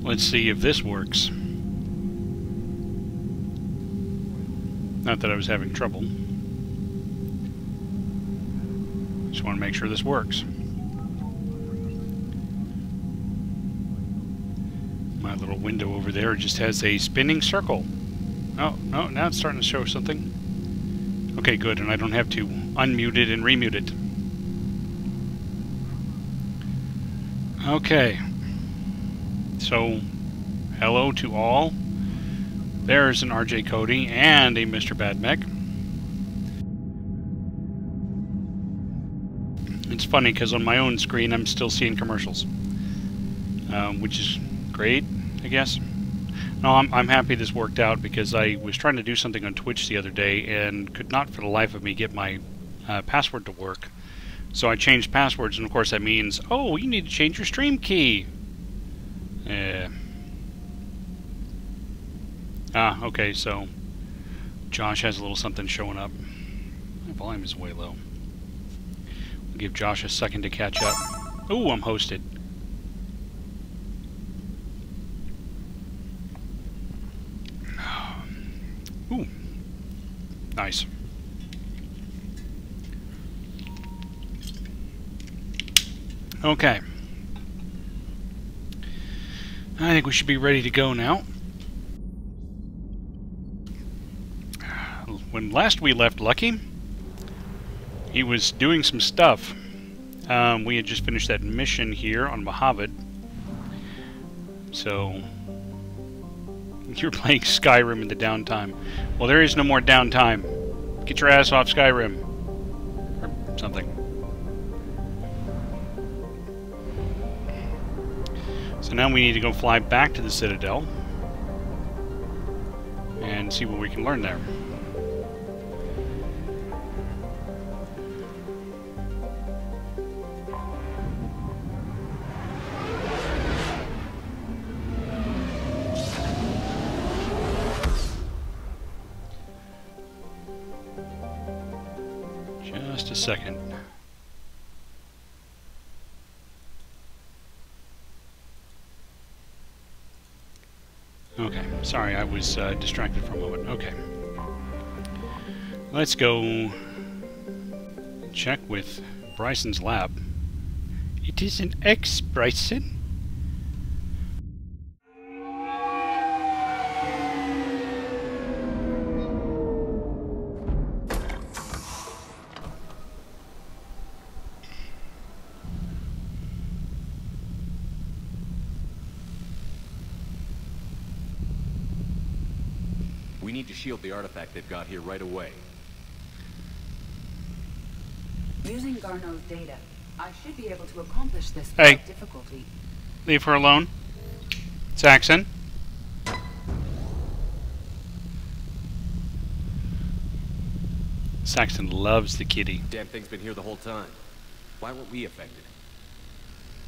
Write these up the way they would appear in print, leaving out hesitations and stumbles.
Let's see if this works. Not that I was having trouble. Just want to make sure this works. My little window over there just has a spinning circle. Oh, no, now it's starting to show something. Okay, good, and I don't have to unmute it and remute it. Okay. So, hello to all. There's an RJ Cody and a Mr. Badmech. It's funny because on my own screen I'm still seeing commercials, which is great, I guess. No, I'm happy this worked out because I was trying to do something on Twitch the other day and could not for the life of me get my password to work. So I changed passwords, and of course that means, oh, you need to change your stream key. Okay, so Josh has a little something showing up. My volume is way low. We'll give Josh a second to catch up. Ooh, I'm hosted. Ooh, nice. Okay. I think we should be ready to go now. When last we left Lucky, he was doing some stuff. We had just finished that mission here on Mojave. So, you're playing Skyrim in the downtime. Well, there is no more downtime. Get your ass off Skyrim. Or something. So now we need to go fly back to the Citadel and see what we can learn there. Just a second. Okay, sorry, I was distracted for a moment. Okay. Let's go check with Bryson's lab. It is an X, Bryson. We need to shield the artifact they've got here right away. Using Garneau's data, I should be able to accomplish this Hey. without difficulty. Leave her alone. Saxon. Saxon loves the kitty. Damn thing's been here the whole time. Why weren't we affected?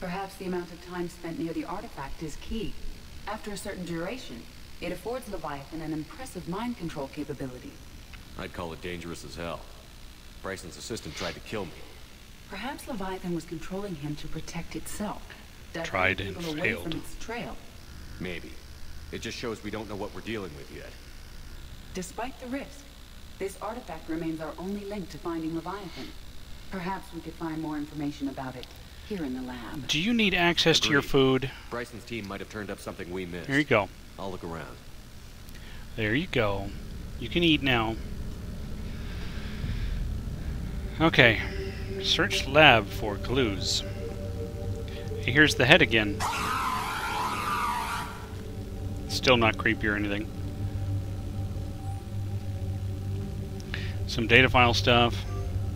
Perhaps the amount of time spent near the artifact is key. After a certain duration, it affords Leviathan an impressive mind control capability. I'd call it dangerous as hell. Bryson's assistant tried to kill me. Perhaps Leviathan was controlling him to protect itself. Tried and people away failed. from its trail. Maybe. It just shows we don't know what we're dealing with yet. Despite the risk, this artifact remains our only link to finding Leviathan. Perhaps we could find more information about it here in the lab. Do you need access to your Agreed. food? Bryson's team might have turned up something we missed. There you go. I'll look around. There you go. You can eat now. Okay. Search lab for clues. Hey, here's the head again. Still not creepy or anything. Some data file stuff.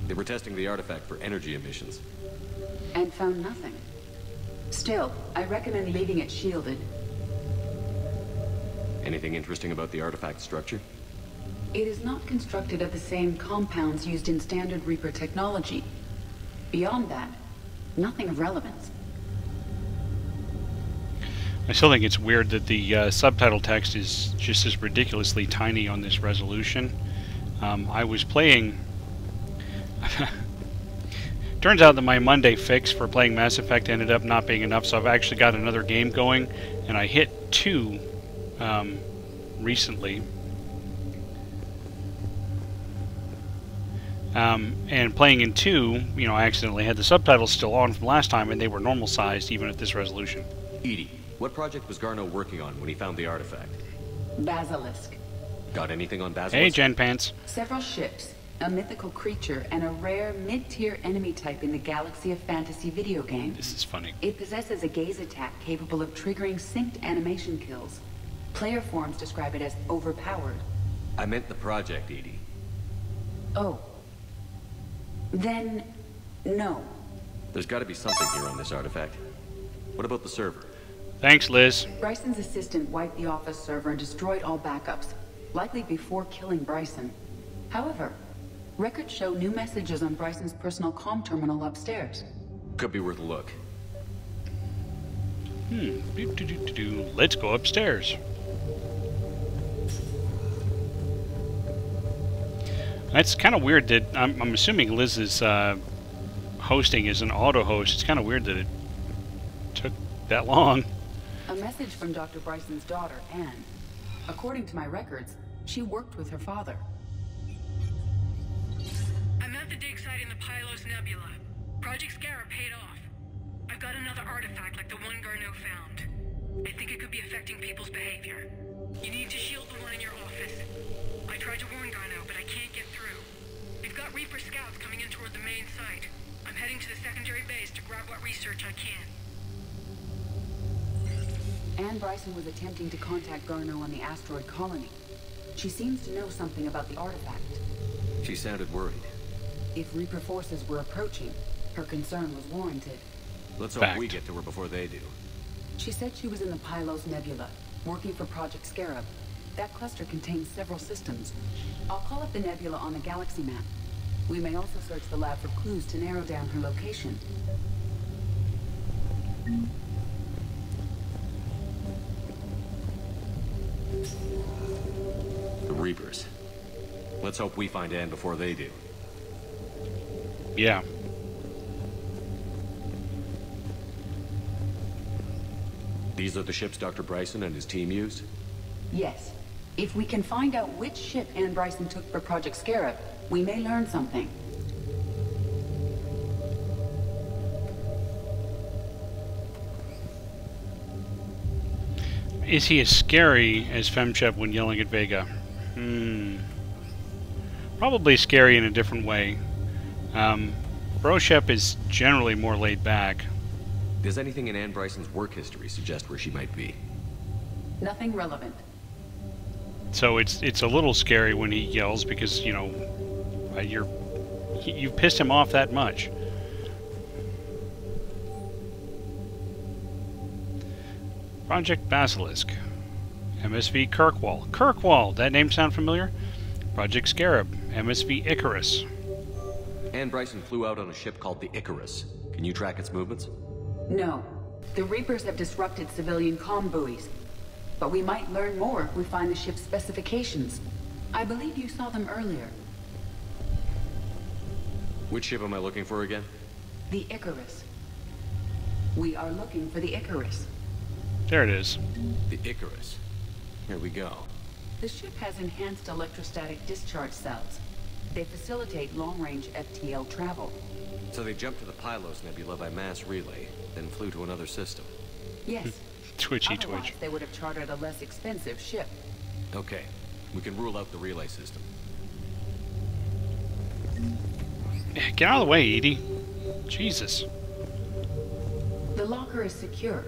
They were testing the artifact for energy emissions. And found nothing. Still, I recommend leaving it shielded. Anything interesting about the artifact structure? It is not constructed of the same compounds used in standard Reaper technology. Beyond that, nothing of relevance. I still think it's weird that the subtitle text is just as ridiculously tiny on this resolution. I was playing Turns out that my Monday fix for playing Mass Effect ended up not being enough, so I've actually got another game going, and I hit 2 recently. And playing in 2, you know, I accidentally had the subtitles still on from last time, and they were normal sized even at this resolution. EDI, what project was Garneau working on when he found the artifact? Basilisk. Got anything on Basilisk? Hey, Gen Pants. Several ships, a mythical creature, and a rare mid-tier enemy type in the Galaxy of Fantasy video game. This is funny. It possesses a gaze attack capable of triggering synced animation kills. Player forums describe it as overpowered. I meant the project, EDI. Oh. Then, no. There's got to be something here on this artifact. What about the server? Thanks, Liz. Bryson's assistant wiped the office server and destroyed all backups, likely before killing Bryson. However, records show new messages on Bryson's personal comm terminal upstairs. Could be worth a look. Let's go upstairs. That's kind of weird that I'm assuming Liz's hosting is an auto host. It's kind of weird that it took that long. A message from Dr. Bryson's daughter, Anne. According to my records, she worked with her father. I'm at the dig site in the Pylos Nebula. Project Scarab paid off. I've got another artifact like the one Garneau found. I think it could be affecting people's behavior. You need to shield the one in your office. I tried to warn Garneau, but I can't get through. We've got Reaper scouts coming in toward the main site. I'm heading to the secondary base to grab what research I can. Anne Bryson was attempting to contact Garneau on the asteroid colony. She seems to know something about the artifact. She sounded worried. If Reaper forces were approaching, her concern was warranted. Let's hope we get to her before they do. She said she was in the Pylos Nebula, working for Project Scarab. That cluster contains several systems. I'll call up the nebula on the galaxy map. We may also search the lab for clues to narrow down her location. The Reapers. Let's hope we find Anne before they do. Yeah. These are the ships Dr. Bryson and his team used? Yes. If we can find out which ship Anne Bryson took for Project Scarab, we may learn something. Is he as scary as Femchep when yelling at Vega? Probably scary in a different way. Broshep is generally more laid back. Does anything in Anne Bryson's work history suggest where she might be? Nothing relevant. So it's a little scary when he yells because, you know, you've pissed him off that much. Project Basilisk. MSV Kirkwall. Kirkwall! That name sound familiar? Project Scarab. MSV Icarus. Anne Bryson flew out on a ship called the Icarus. Can you track its movements? No. The Reapers have disrupted civilian comm buoys. But we might learn more if we find the ship's specifications. I believe you saw them earlier. Which ship am I looking for again? The Icarus. We are looking for the Icarus. There it is. The Icarus. Here we go. The ship has enhanced electrostatic discharge cells. They facilitate long-range FTL travel. So they jumped to the Pylos Nebula by mass relay, then flew to another system. Yes. Twitchy Otherwise, twitch. they would have chartered a less expensive ship. Okay, we can rule out the relay system. Get out of the way, Edie. Jesus. The locker is secure.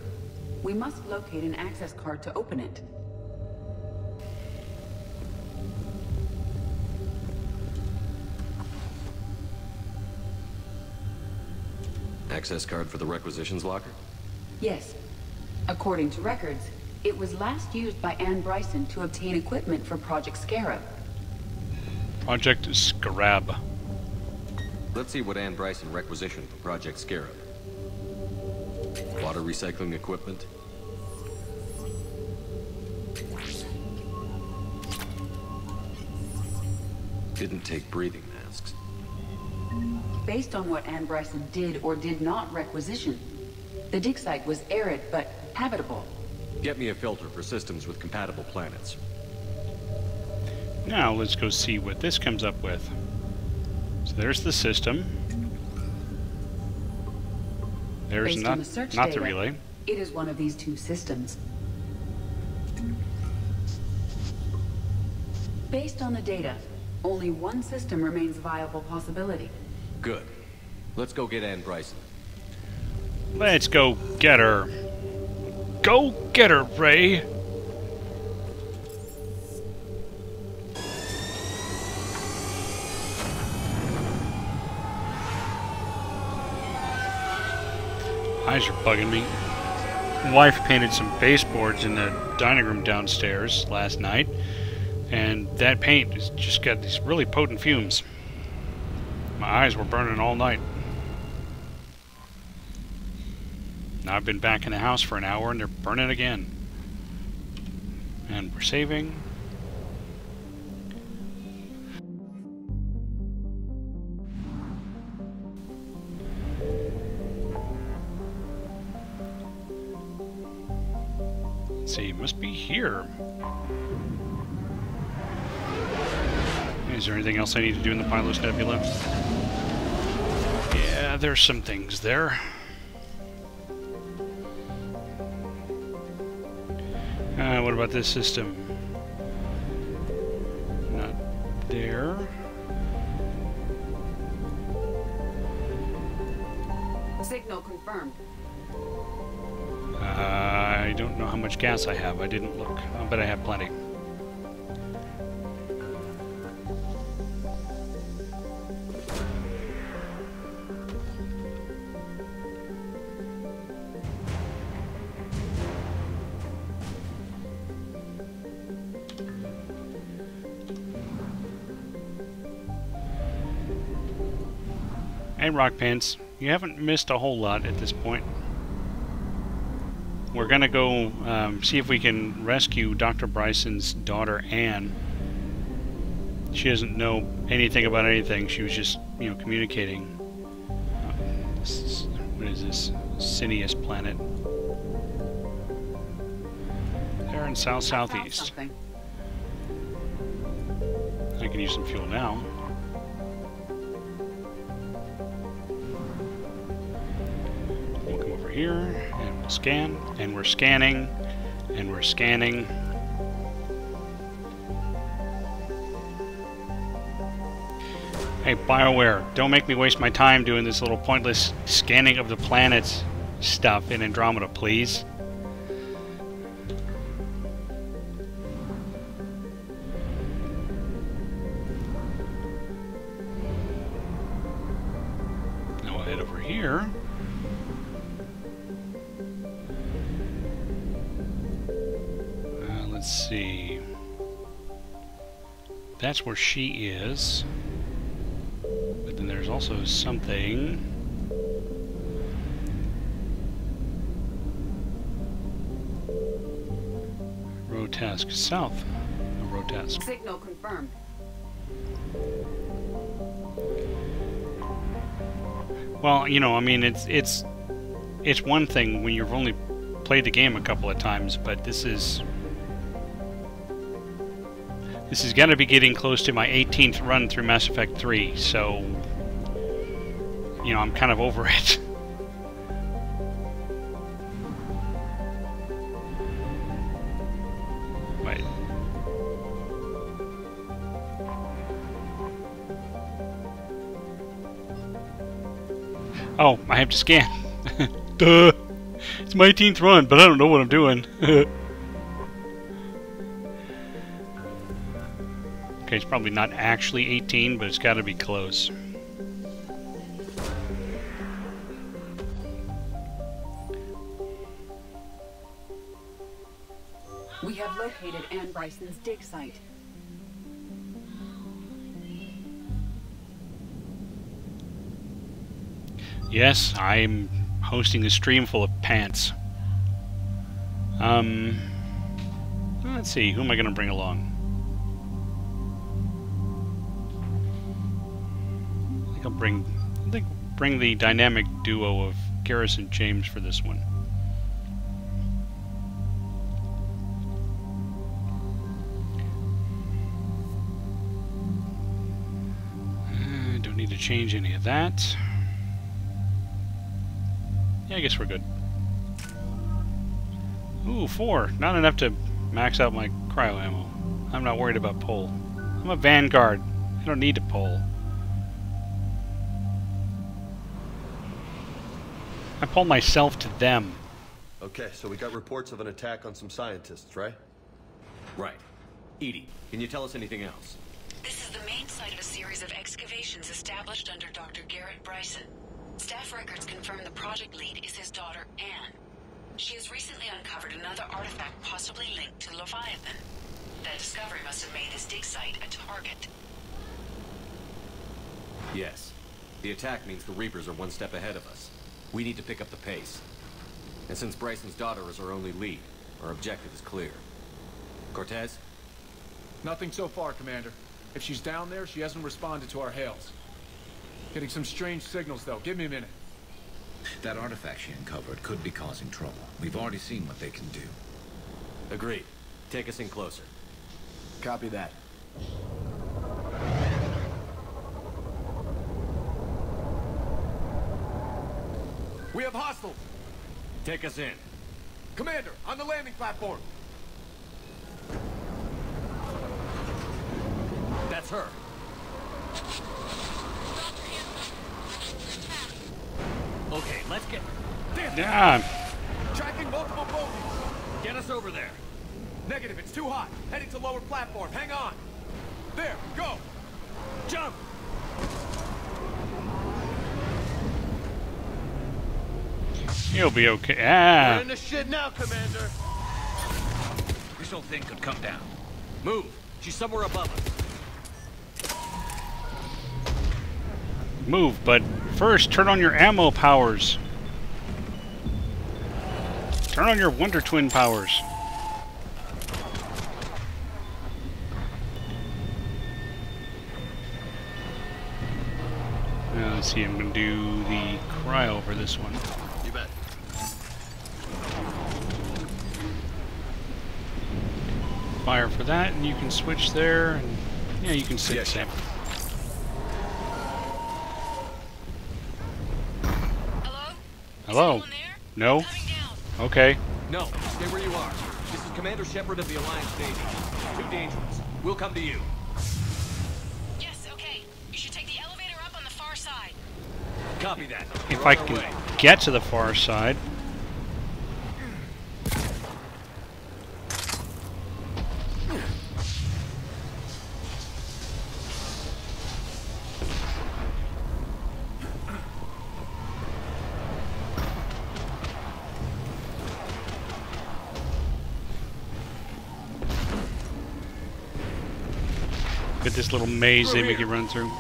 We must locate an access card to open it. Access card for the requisitions locker? Yes. According to records, it was last used by Anne Bryson to obtain equipment for Project Scarab. Project Scarab. Let's see what Anne Bryson requisitioned for Project Scarab. Water recycling equipment. Didn't take breathing masks. Based on what Anne Bryson did or did not requisition, the dig site was arid but habitable. Get me a filter for systems with compatible planets. Now let's go see what this comes up with. So there's the system. There's Based on the search not data, the relay. It is one of these two systems. Based on the data, only one system remains a viable possibility. Good. Let's go get Anne Bryson. Let's go get her. Go get her, Ray. Eyes are bugging me. Wife painted some baseboards in the dining room downstairs last night, and that paint has just got these really potent fumes. My eyes were burning all night. Now I've been back in the house for an hour and they're burning again. And we're saving. Let's see, it must be here. Is there anything else I need to do in the Pylos Nebula? Yeah, there's some things there. What about this system? Not there. Signal confirmed. I don't know how much gas I have. I didn't look. But I have plenty. Hey, Rock Pants, you haven't missed a whole lot at this point. We're gonna go see if we can rescue Dr. Bryson's daughter, Anne. She doesn't know anything about anything. She was just, you know, communicating. What is this? Sinius planet. They're in south-southeast. I can use some fuel now. We'll come over here, and we'll scan, and we're scanning, and we're scanning. Hey, BioWare, don't make me waste my time doing this little pointless scanning of the planets stuff in Andromeda, please. Now we'll head over here. Let's see. That's where she is. But then there's also something. Rotask, south of Rotask. Signal confirmed. Well, you know, I mean, it's one thing when you've only played the game a couple of times, but this has got to be getting close to my 18th run through Mass Effect 3, so, you know, I'm kind of over it. Wait. Oh, I have to scan. Duh! It's my 18th run, but I don't know what I'm doing. Okay, it's probably not actually 18, but it's got to be close. We have located Anne Bryson's dig site. Yes, I'm hosting a stream full of pants. Let's see, who am I going to bring along? I think bring the dynamic duo of Garrus and James for this one. Don't need to change any of that. Yeah, I guess we're good. Ooh, 4. Not enough to max out my cryo ammo. I'm not worried about pull. I'm a Vanguard. I don't need to pull. I pull myself to them. Okay, so we got reports of an attack on some scientists, right? Right. Edie, can you tell us anything else? This is the main site of a series of excavations established under Dr. Garrett Bryson. Staff records confirm the project lead is his daughter, Anne. She has recently uncovered another artifact possibly linked to Leviathan. That discovery must have made this dig site a target. Yes. The attack means the Reapers are one step ahead of us. We need to pick up the pace. And since Bryson's daughter is our only lead, our objective is clear. Cortez? Nothing so far, Commander. If she's down there, she hasn't responded to our hails. Getting some strange signals, though. Give me a minute. That artifact she uncovered could be causing trouble. We've already seen what they can do. Agreed. Take us in closer. Copy that. We have hostiles! Take us in. Commander, on the landing platform! That's her. Okay, let's get... Yeah. Tracking multiple bogies! Get us over there. Negative, it's too hot. Heading to lower platform. Hang on. There, go! Jump! He'll be okay. Ah. We're in the shit now, Commander. This whole thing could come down. Move. She's somewhere above us. Move, but first turn on your ammo powers. Turn on your Wonder Twin powers. Now, let's see, I'm going to do the cryo for this one. You bet. Fire for that, and you can switch there, and yeah, you can sit Sam. Hello? Anyone there? No? Coming down. Okay. No, stay where you are. This is Commander Shepard of the Alliance Navy. Too dangerous. We'll come to you. Yes, okay. You should take the elevator up on the far side. Copy that. If We're I on our can way. get to the far side. Get this little maze they make you run through.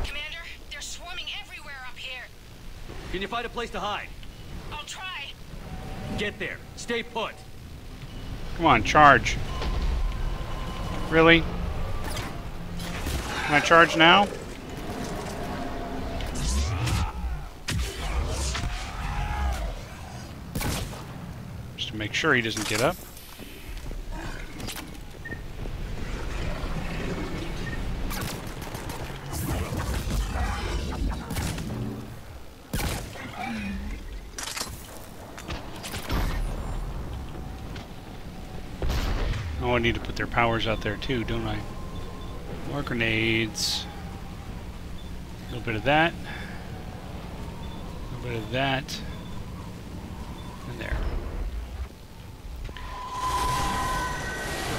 Commander, they're swarming everywhere up here. Can you find a place to hide? I'll try. Get there. Stay put. Come on, charge. Really? Can I charge now? Just to make sure he doesn't get up. Oh, I need to put their powers out there too, don't I? More grenades. A little bit of that. A little bit of that. And there.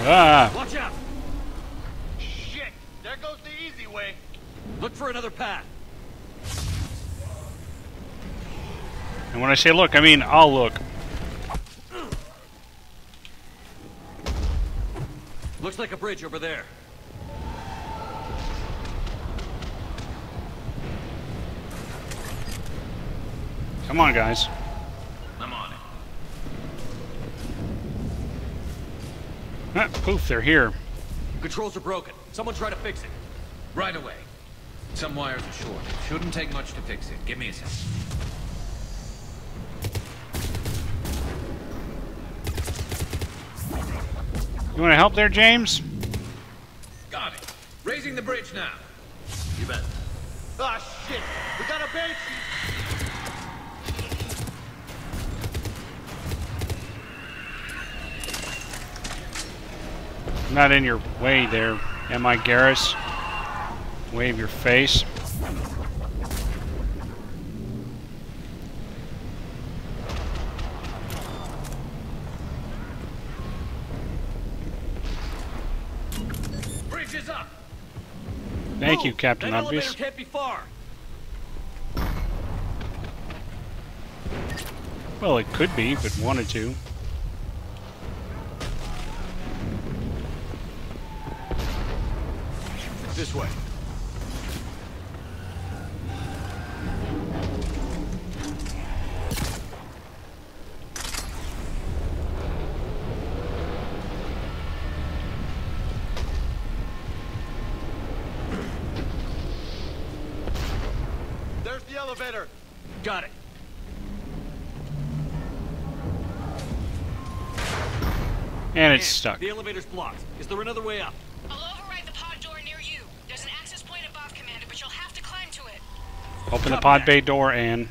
Ah! Watch out! Shit! There goes the easy way. Look for another path. And when I say look, I mean I'll look. Looks like a bridge over there. Come on, guys. I'm on it. Ah, poof, they're here. Controls are broken. Someone try to fix it. Right away. Some wires are short. Shouldn't take much to fix it. Give me a second. You want to help there, James? Got it. Raising the bridge now. You bet. Ah, shit! We got a Banshee! I'm not in your way there, am I, Garrus? Wave your face. Bridge is up. Thank you, Captain That Obvious. elevator can't be far. Well, it could be if it wanted to. This way. There's the elevator! Got it. And it's Man, stuck. The elevator's blocked. Is there another way up? I'll override the pod door near you. There's an access point above, Commander, but you'll have to climb to it. Open the pod bay door, and...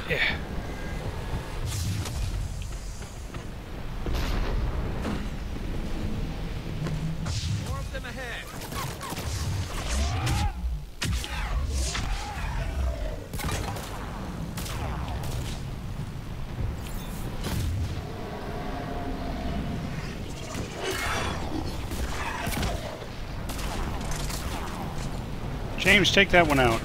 Yeah. More of them ahead. James, take that one out.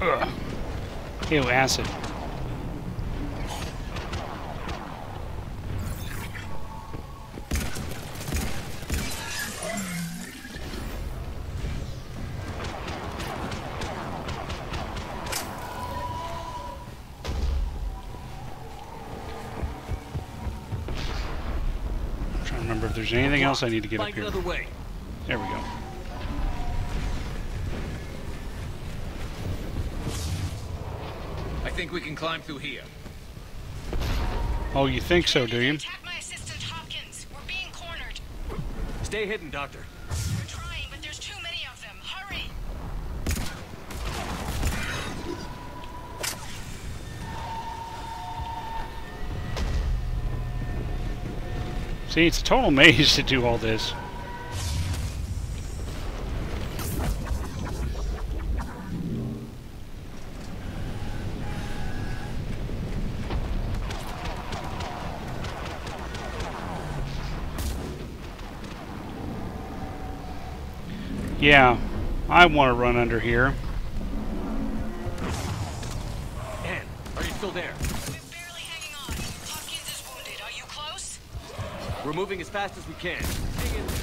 Ugh. Ew, acid. I'm trying to remember if there's anything else I need to get up Find here. another way. There we go. I think we can climb through here. Oh, you think so, do you? Attack my assistant, Hopkins. We're being cornered. Stay hidden, Doctor. We're trying, but there's too many of them. Hurry! See, it's a total maze to do all this. Yeah, I want to run under here. Ann, are you still there? We're barely hanging on. Hopkins is wounded. Are you close? We're moving as fast as we can. Hang in there.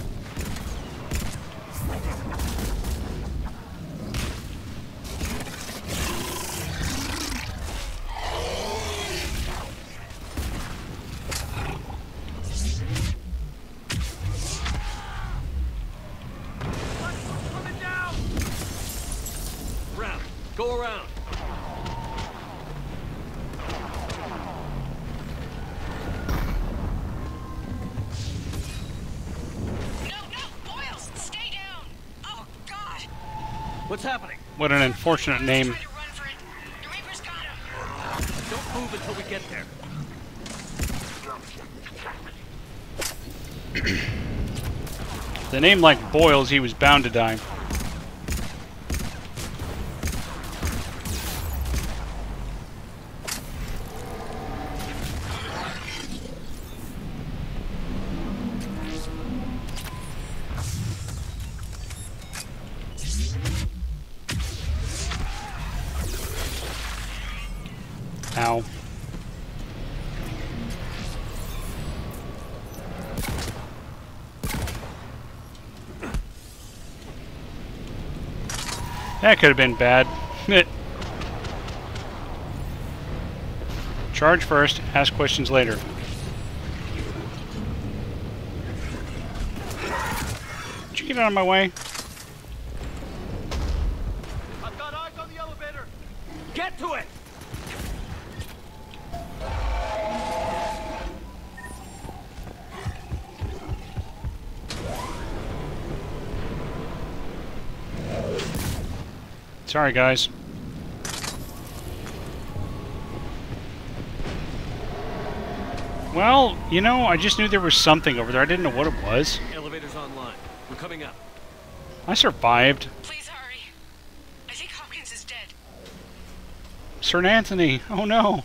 Coming down! Round. Go around. No, Boyles, stay down. Oh God! What's happening? What an unfortunate Boyles name. tried to run for it. The Reaper's got him. Don't move until we get there. The name like Boyles, he was bound to die. That could have been bad. Charge first, ask questions later. Did you get out of my way? I've got eyes on the elevator. Get to it. Sorry, guys. Well, you know, I just knew there was something over there. I didn't know what it was. Elevator's online. We're coming up. I survived. Please hurry. I think Hopkins is dead. Sir Anthony. Oh, no.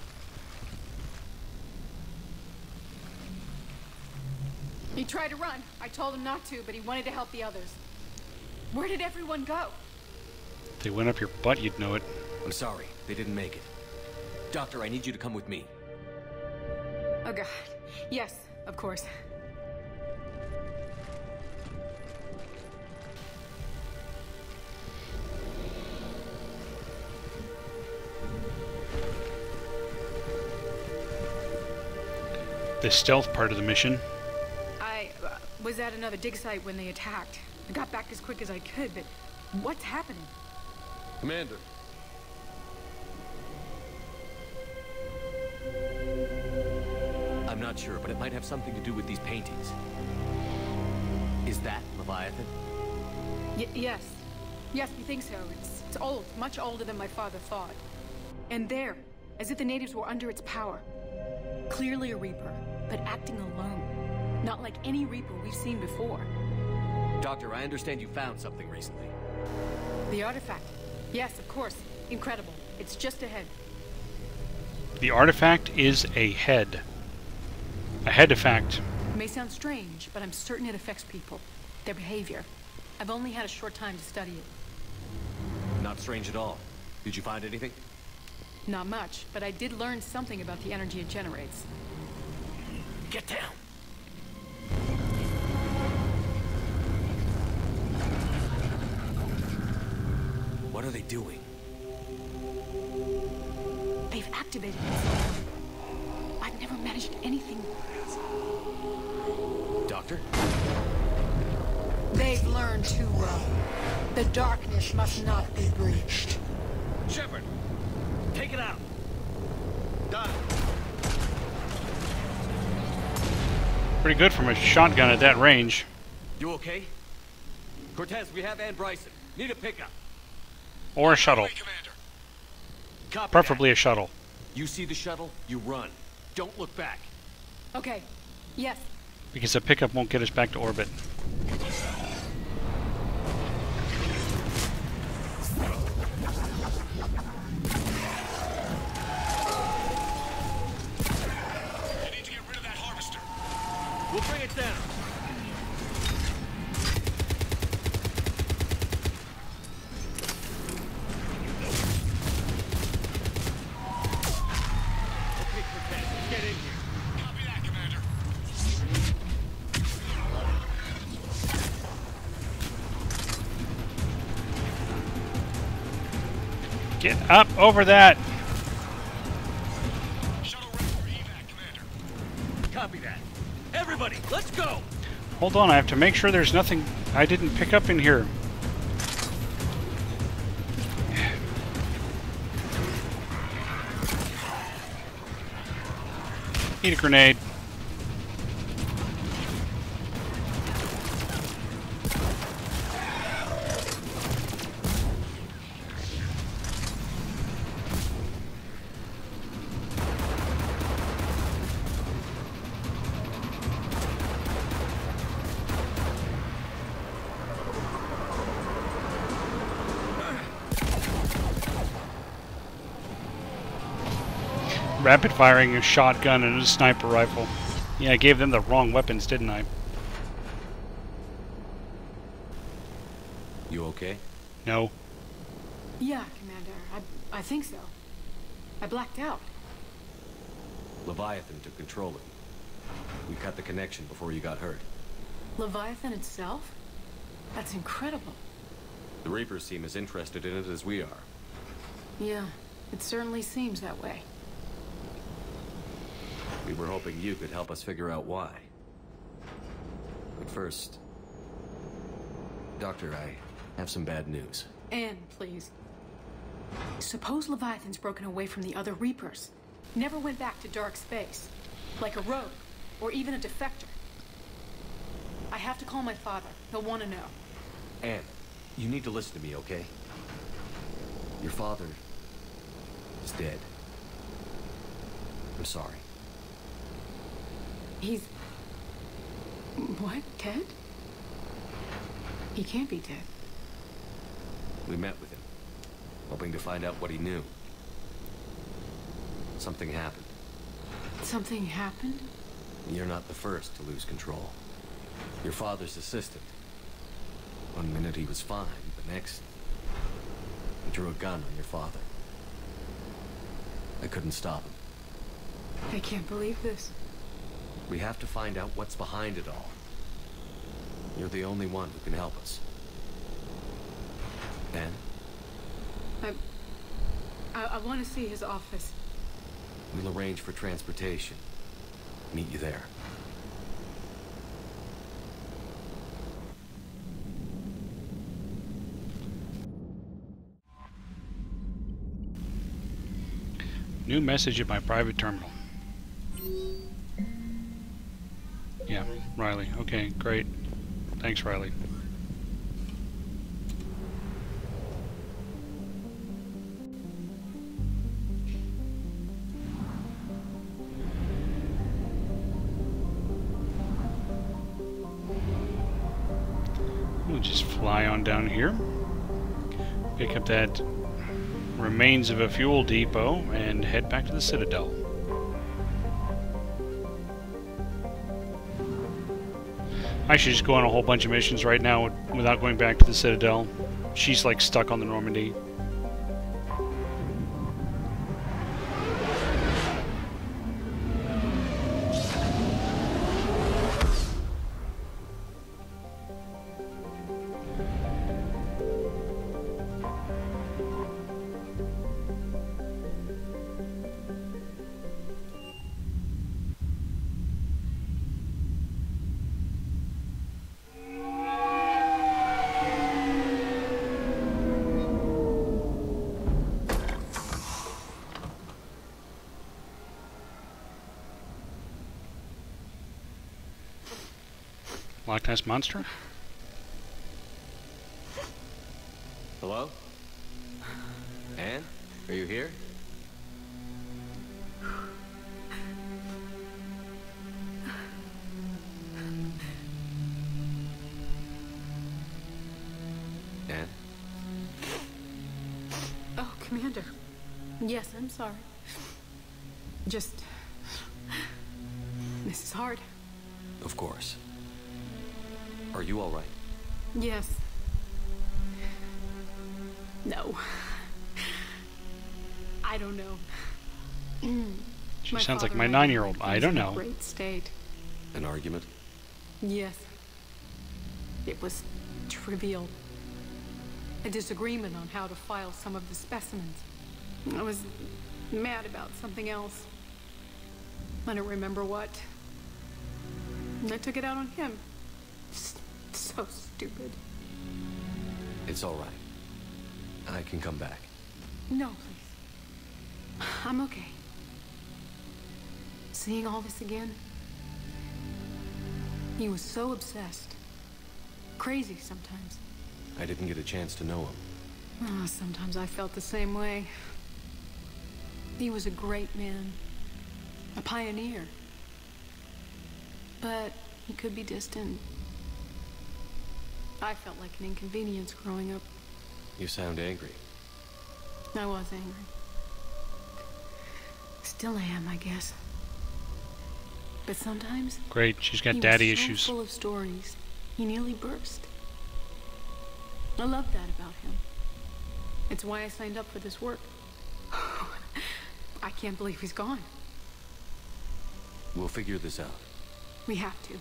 He tried to run. I told him not to, but he wanted to help the others. Where did everyone go? If they went up your butt, you'd know it. I'm sorry. They didn't make it. Doctor, I need you to come with me. Oh, God. Yes, of course. The stealth part of the mission. I was at another dig site when they attacked. I got back as quick as I could, but what's happening? Commander. I'm not sure, but it might have something to do with these paintings. Is that Leviathan? Yes. Yes, we think so. It's old, much older than my father thought. And there, as if the natives were under its power. Clearly a Reaper, but acting alone. Not like any Reaper we've seen before. Doctor, I understand you found something recently. The artifact. Yes, of course. Incredible. It's just ahead. The artifact is a head. A head-effect. It may sound strange, but I'm certain it affects people. Their behavior. I've only had a short time to study it. Not strange at all. Did you find anything? Not much, but I did learn something about the energy it generates. Get down! What are they doing? They've activated it. I've never managed anything. Doctor? They've learned too well. The darkness must not be breached. Shepard! Take it out! Done. Pretty good from a shotgun at that range. You okay? Cortez, we have Ann Bryson. Need a pickup. Or a shuttle. Copy Preferably that. a shuttle. You see the shuttle, you run. Don't look back. Okay. Yes. Because a pickup won't get us back to orbit. You need to get rid of that harvester. We'll bring it down. Okay, Cortez, get in here. Copy that, Commander. Get up over that! Shuttle ready for evac, Commander. Copy that. Everybody, let's go! Hold on, I have to make sure there's nothing I didn't pick up in here. Need a grenade. Rapid firing a shotgun and a sniper rifle. Yeah, I gave them the wrong weapons, didn't I? You okay? No. Yeah, Commander. I think so. I blacked out. Leviathan took control of you. We cut the connection before you got hurt. Leviathan itself? That's incredible. The Reapers seem as interested in it as we are. Yeah, it certainly seems that way. We were hoping you could help us figure out why. But first... Doctor, I have some bad news. Anne, please. Suppose Leviathan's broken away from the other Reapers. Never went back to dark space. Like a rogue, or even a defector. I have to call my father. He'll want to know. Anne, you need to listen to me, okay? Your father is dead. I'm sorry. He's... What? Dead? He can't be dead. We met with him, hoping to find out what he knew. Something happened. Something happened? You're not the first to lose control. Your father's assistant. One minute he was fine, the next... he drew a gun on your father. I couldn't stop him. I can't believe this. We have to find out what's behind it all. You're the only one who can help us. Anne? I want to see his office. We'll arrange for transportation. Meet you there. New message at my private terminal. Yeah, Riley. Okay, great. Thanks, Riley. We'll just fly on down here. Pick up that remains of a fuel depot and head back to the Citadel. I should just go on a whole bunch of missions right now without going back to the Citadel. She's like stuck on the Normandy. Loch Ness Monster? Hello? Anne? Are you here? Anne? Oh, Commander. Yes, I'm sorry. Just... This is hard. Of course. Are you all right? Yes. No. I don't know. She sounds like my 9-year-old. I don't know. Great state. An argument? Yes. It was trivial. A disagreement on how to file some of the specimens. I was mad about something else. I don't remember what. And I took it out on him. So stupid. It's all right. I can come back. No, please. I'm okay. Seeing all this again? He was so obsessed. Crazy sometimes. I didn't get a chance to know him. Oh, sometimes I felt the same way. He was a great man. A pioneer. But he could be distant. I felt like an inconvenience growing up. You sound angry. I was angry. Still am, I guess. But sometimes... Great, she's got daddy he was so issues. Full of stories. He nearly burst. I love that about him. It's why I signed up for this work. I can't believe he's gone. We'll figure this out. We have to.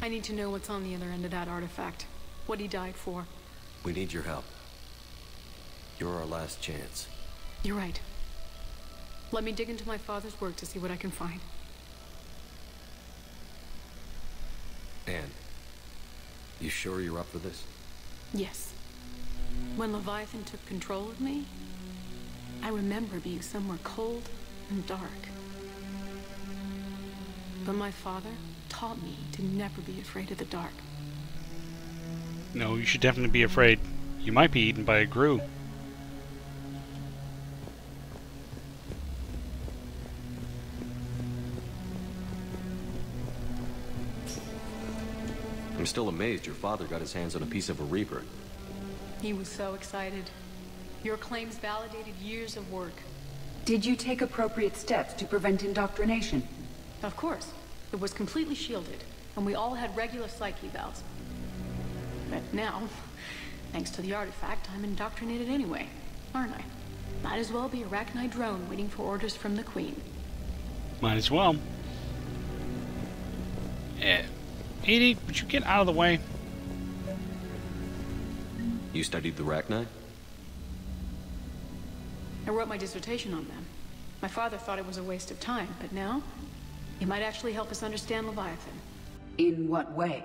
I need to know what's on the other end of that artifact. What he died for. We need your help. You're our last chance. You're right. Let me dig into my father's work to see what I can find. Anne, you sure you're up for this? Yes. When Leviathan took control of me, I remember being somewhere cold and dark. But my father taught me to never be afraid of the dark. No, you should definitely be afraid. You might be eaten by a Grue. I'm still amazed your father got his hands on a piece of a Reaper. He was so excited. Your claims validated years of work. Did you take appropriate steps to prevent indoctrination? Of course. It was completely shielded, and we all had regular psyche valves. But now, thanks to the artifact, I'm indoctrinated anyway, aren't I? Might as well be a Arachnite drone waiting for orders from the Queen. Might as well. Edie, would you get out of the way? You studied the Arachnite? I wrote my dissertation on them. My father thought it was a waste of time, but now, it might actually help us understand Leviathan. In what way?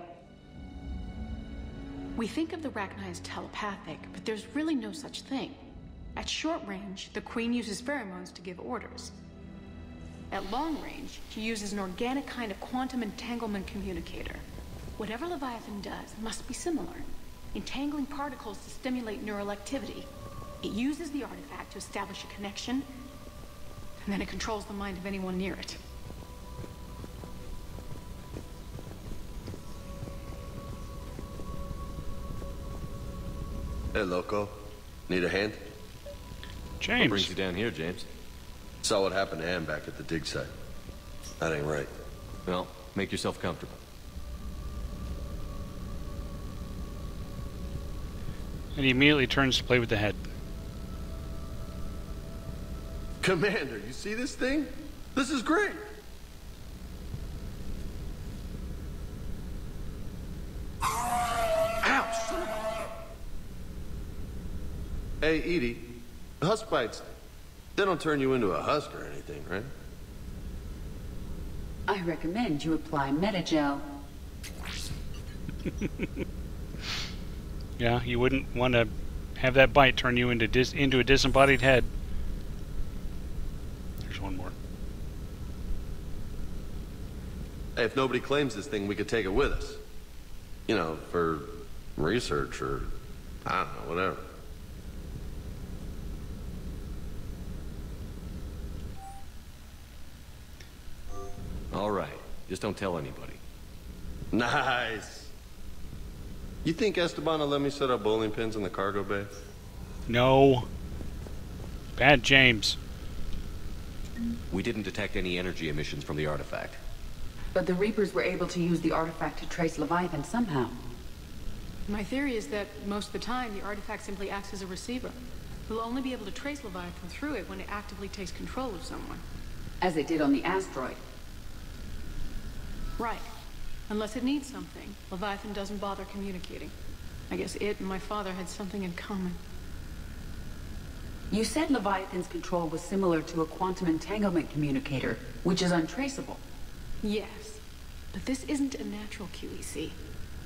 We think of the Arachnite as telepathic, but there's really no such thing. At short range, the Queen uses pheromones to give orders. At long range, she uses an organic kind of quantum entanglement communicator. Whatever Leviathan does must be similar, entangling particles to stimulate neural activity. It uses the artifact to establish a connection, and then it controls the mind of anyone near it. Hey, Loco. Need a hand? James. What brings you down here, James? Saw what happened to Anne back at the dig site. That ain't right. Well, make yourself comfortable. And he immediately turns to play with the head. Commander, you see this thing? This is great! Ow, son of a... Hey, Edie, husk bites, they don't turn you into a husk or anything, right? I recommend you apply Metagel. Yeah, you wouldn't want to have that bite turn you into a disembodied head. There's one more. Hey, if nobody claims this thing, we could take it with us. You know, for research or, I don't know, whatever. All right. Just don't tell anybody. Nice. You think Esteban will let me set up bowling pins in the cargo bay? No. Bad James. We didn't detect any energy emissions from the artifact. But the Reapers were able to use the artifact to trace Leviathan somehow. My theory is that most of the time, the artifact simply acts as a receiver. We'll only be able to trace Leviathan through it when it actively takes control of someone. As it did on the asteroid. Right. Unless it needs something, Leviathan doesn't bother communicating. I guess it and my father had something in common. You said Leviathan's control was similar to a quantum entanglement communicator, which is untraceable. Yes, but this isn't a natural QEC.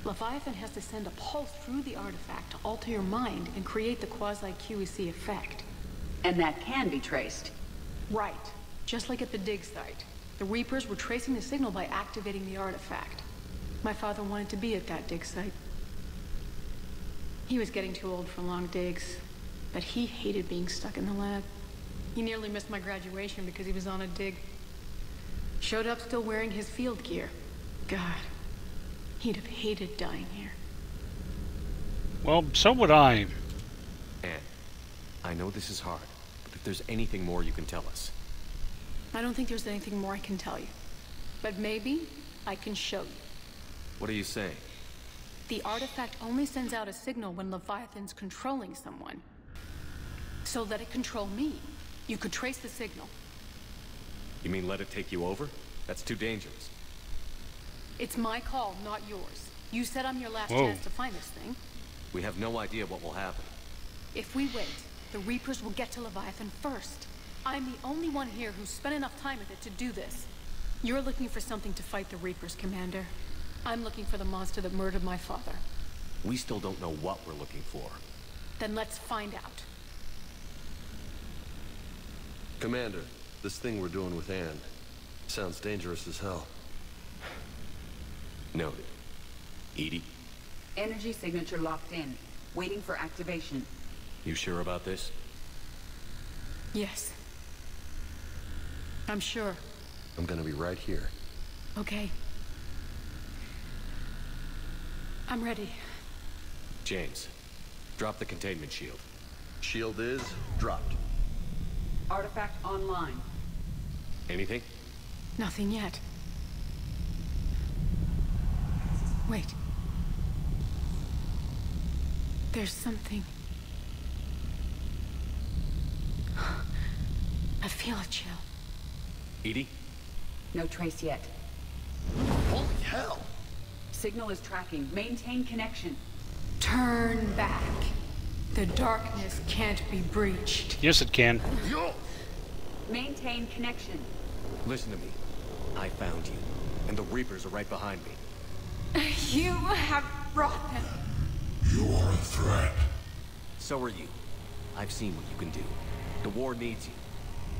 Leviathan has to send a pulse through the artifact to alter your mind and create the quasi-QEC effect. And that can be traced. Right. Just like at the dig site. The Reapers were tracing the signal by activating the artifact. My father wanted to be at that dig site. He was getting too old for long digs, but he hated being stuck in the lab. He nearly missed my graduation because he was on a dig. Showed up still wearing his field gear. God, he'd have hated dying here. Well, so would I. Anne, I know this is hard, but if there's anything more you can tell us. I don't think there's anything more I can tell you. But maybe I can show you. What are you saying? The artifact only sends out a signal when Leviathan's controlling someone. So let it control me. You could trace the signal. You mean let it take you over? That's too dangerous. It's my call, not yours. You said I'm your last Whoa. chance to find this thing. We have no idea what will happen. If we wait, the Reapers will get to Leviathan first. I'm the only one here who's spent enough time with it to do this. You're looking for something to fight the Reapers, Commander. I'm looking for the monster that murdered my father. We still don't know what we're looking for. Then let's find out. Commander, this thing we're doing with Ann sounds dangerous as hell. Noted. Edie, Energy signature locked in. Waiting for activation. you sure about this? Yes. I'm sure. I'm gonna be right here. Okay. I'm ready. James, drop the containment shield. Shield is dropped. Artifact online. Anything? Nothing yet. Wait. There's something. I feel a chill. Edie? No trace yet. Holy hell! Signal is tracking. Maintain connection. Turn back. The darkness can't be breached. Yes, it can. Yo! Maintain connection. Listen to me. I found you, and the Reapers are right behind me. You have brought them. You are a threat. So are you. I've seen what you can do. The war needs you.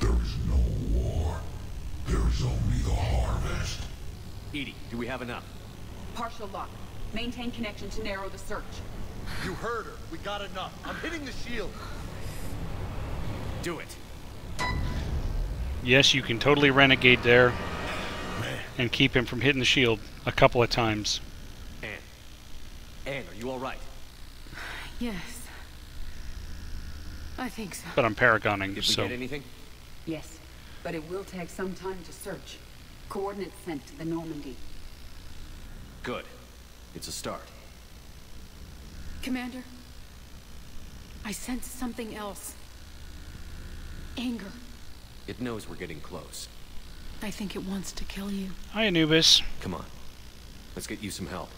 There is no war. There is only the harvest. Edie, do we have enough? Partial lock. Maintain connection to narrow the search. You heard her. We got enough. I'm hitting the shield. Do it. Yes, you can totally renegade there and keep him from hitting the shield a couple of times. Ann, are you all right? Yes. I think so. But I'm paragoning, Did we so... get anything? Yes, but it will take some time to search. Coordinates sent to the Normandy. Good. It's a start. Commander, I sense something else. Anger. It knows we're getting close. I think it wants to kill you. Hi, Anubis. Come on. Let's get you some help.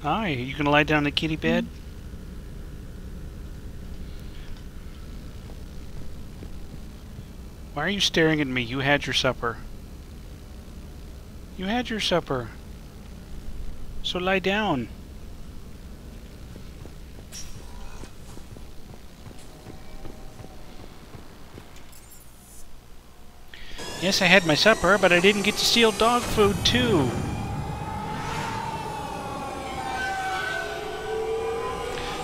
Hi, you gonna lie down in the kitty bed? Why are you staring at me? You had your supper. You had your supper. So lie down. Yes, I had my supper, but I didn't get to steal dog food, too.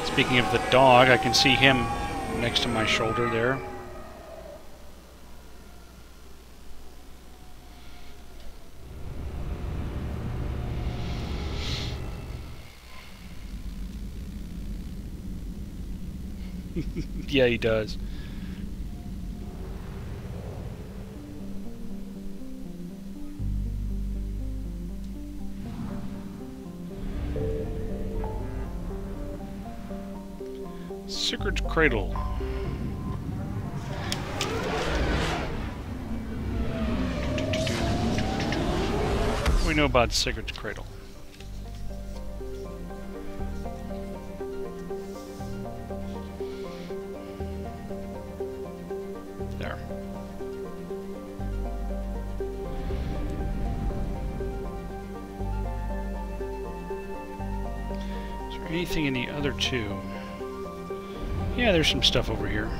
Speaking of the dog, I can see him next to my shoulder there. Yeah, he does. Sigurd's Cradle. What do we know about Sigurd's Cradle? There. Is there anything in the other two? Yeah, there's some stuff over here.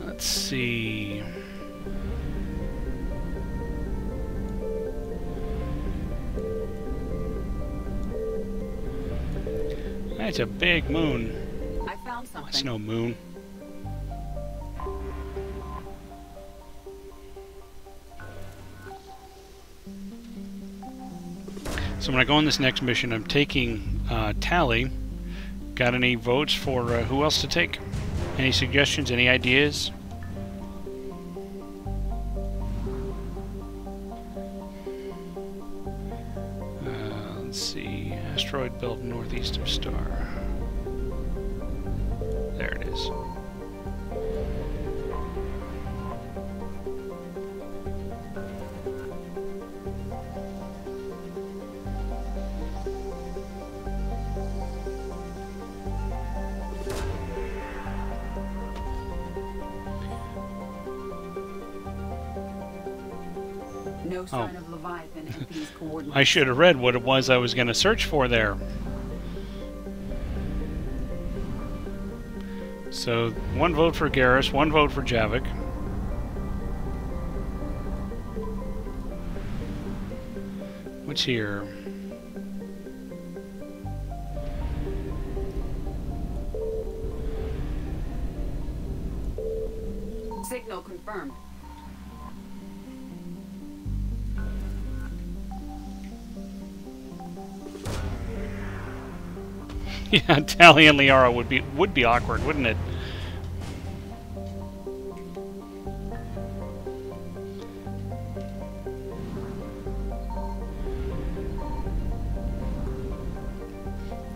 Let's see. That's a big moon. I found something. That's no moon. So when I go on this next mission, I'm taking Tali. Got any votes for who else to take? Any suggestions? Any ideas? Let's see. Asteroid belt northeast of star. There it is. No sign of Leviathan at these coordinates. I should have read what it was I was going to search for there. So, 1 vote for Garrus, 1 vote for Javik. What's here? Signal confirmed. Yeah, Tali and Liara would be awkward, wouldn't it?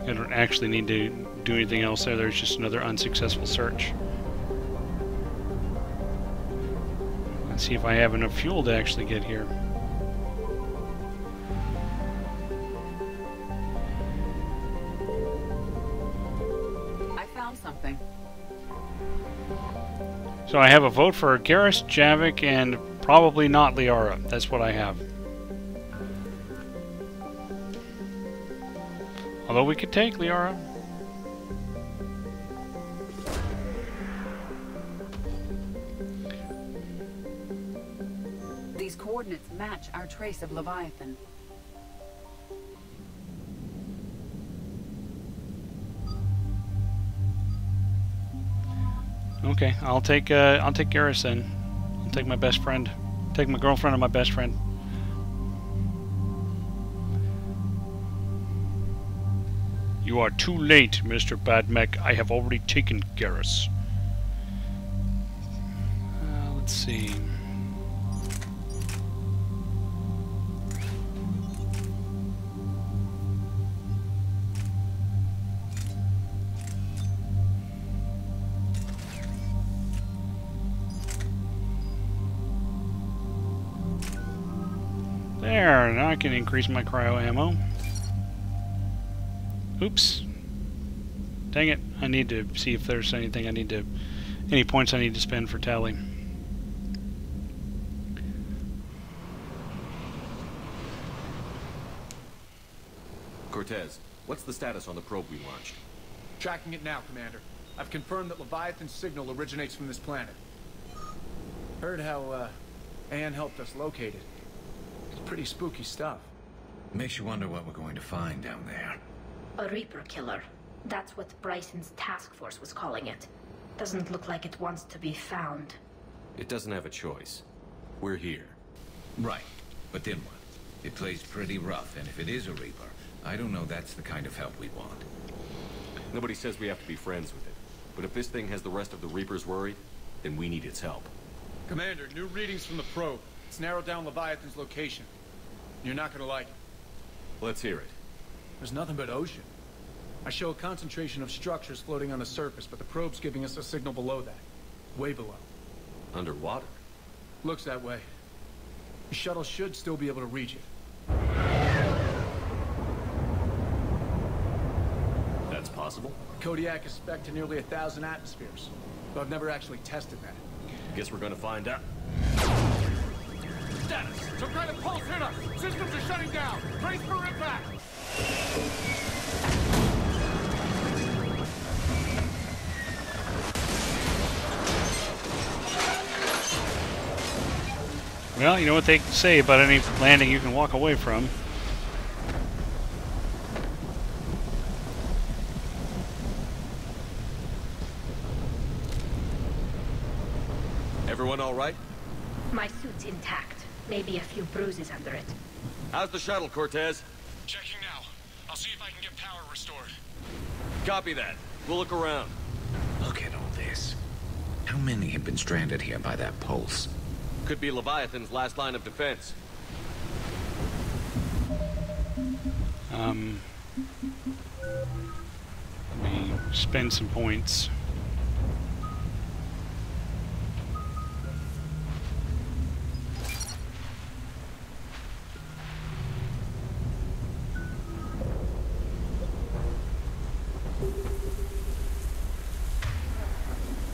I don't actually need to do anything else there. There's just another unsuccessful search. Let's see if I have enough fuel to actually get here. I found something. So I have a vote for Garrus, Javik, and probably not Liara. That's what I have. Although we could take Liara. These coordinates match our trace of Leviathan. Okay, I'll take Garrus then. I'll take my best friend. Take my girlfriend and my best friend. You are too late, Mr. Badmech. I have already taken Garrus. Let's see. There, now I can increase my cryo ammo. Oops. Dang it. I need to see if there's anything any points I need to spend for Tali. Cortez, what's the status on the probe we launched? Tracking it now, Commander. I've confirmed that Leviathan's signal originates from this planet. Heard how, Anne helped us locate it. It's pretty spooky stuff. Makes you wonder what we're going to find down there. A Reaper killer. That's what Bryson's task force was calling it. Doesn't look like it wants to be found. It doesn't have a choice. We're here. Right. But then what? It plays pretty rough, and if it is a Reaper, I don't know that's the kind of help we want. Nobody says we have to be friends with it. But if this thing has the rest of the Reapers worried, then we need its help. Commander, new readings from the probe. It's narrowed down Leviathan's location. You're not gonna like it. Let's hear it. There's nothing but ocean. I show a concentration of structures floating on the surface, but the probe's giving us a signal below that. Way below. Underwater? Looks that way. The shuttle should still be able to reach it. That's possible? Kodiak is spec'd to nearly 1,000 atmospheres, but I've never actually tested that. Guess we're gonna find out. Status! Some kind of pulse hit us! Systems are shutting down! Brace for impact! Well, you know what they say about any landing you can walk away from. Everyone all right? My suit's intact. Maybe a few bruises under it. How's the shuttle, Cortez? Checking now. I'll see if I can get power restored. Copy that. We'll look around. Look at all this. How many have been stranded here by that pulse? Could be Leviathan's last line of defense. Let me spend some points.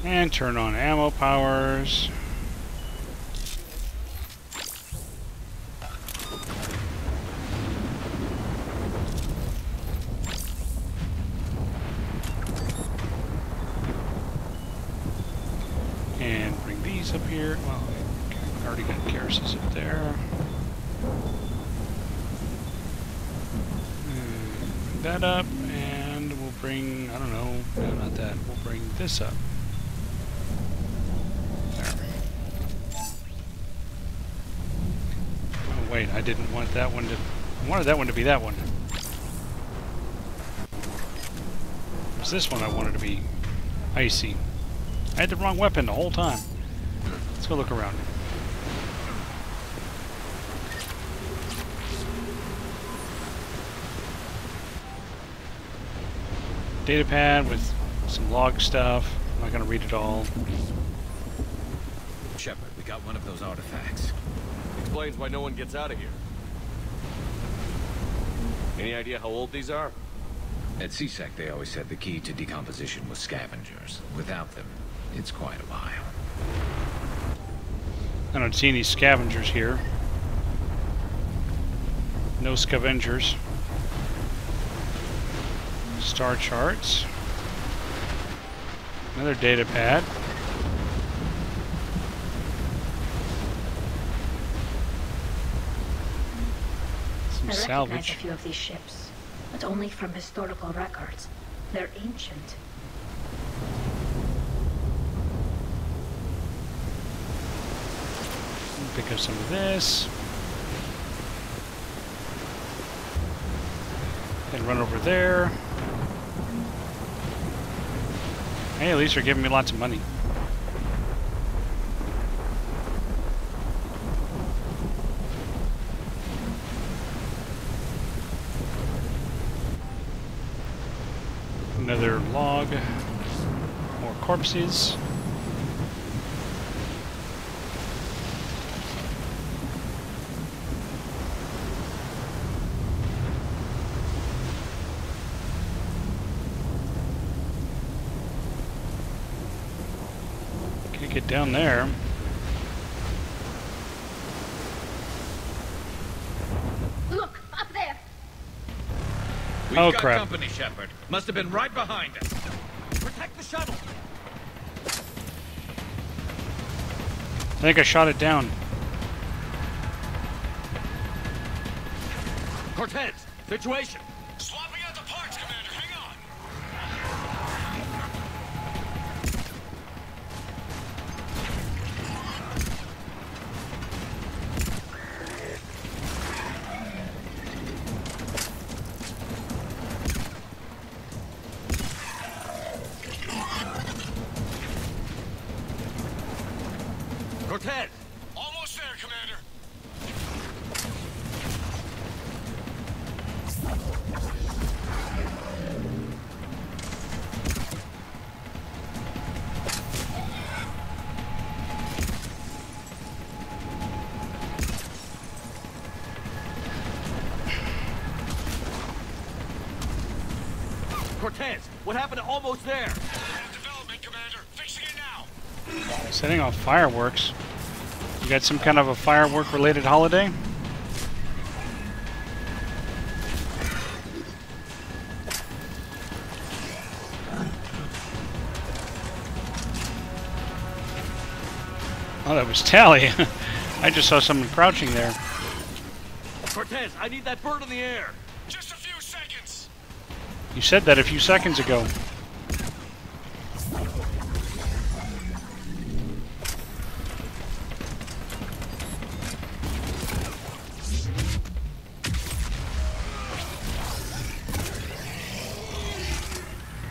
And turn on ammo powers. these up here. Well, I already got Garrus's up there. Bring that up, and we'll bring, I don't know, no, not that. We'll bring this up. There. Oh, wait, I didn't want that one to... I wanted that one to be that one. It was this one I wanted to be icy. I had the wrong weapon the whole time. Let's go look around. Datapad with some log stuff. I'm not going to read it all. Shepard, we got one of those artifacts. Explains why no one gets out of here. Any idea how old these are? At CSEC, they always said the key to decomposition was scavengers. Without them, it's quite a while. I don't see any scavengers here. No scavengers. Star charts. Another data pad. Some I recognize salvage. a few of these ships, but only from historical records. They're ancient. Pick up some of this. And run over there. Hey, at least they're giving me lots of money. Another log. More corpses. Can't get down there. Look, up there! We've Oh, got crap. company, Shepard. Must have been right behind us. Protect the shuttle! I think I shot it down. Cortez, situation! Swapping out the parts, Commander. Hang on. Cortez! Almost there, Commander. Cortez, what happened to almost there? Development, Commander. Fixing it now. Setting off fireworks. You got some kind of a firework-related holiday? Oh, that was Tally. I just saw someone crouching there. Cortez, I need that bird in the air. Just a few seconds. You said that a few seconds ago.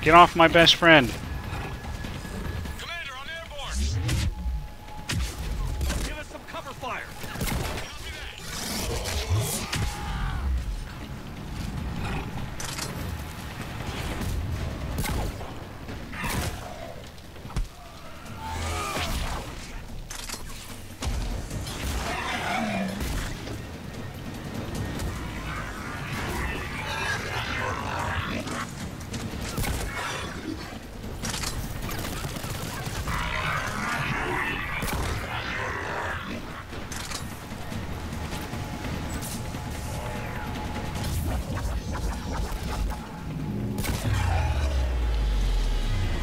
Get off my best friend. Commander, I'm airborne. Give us some cover fire. Copy that.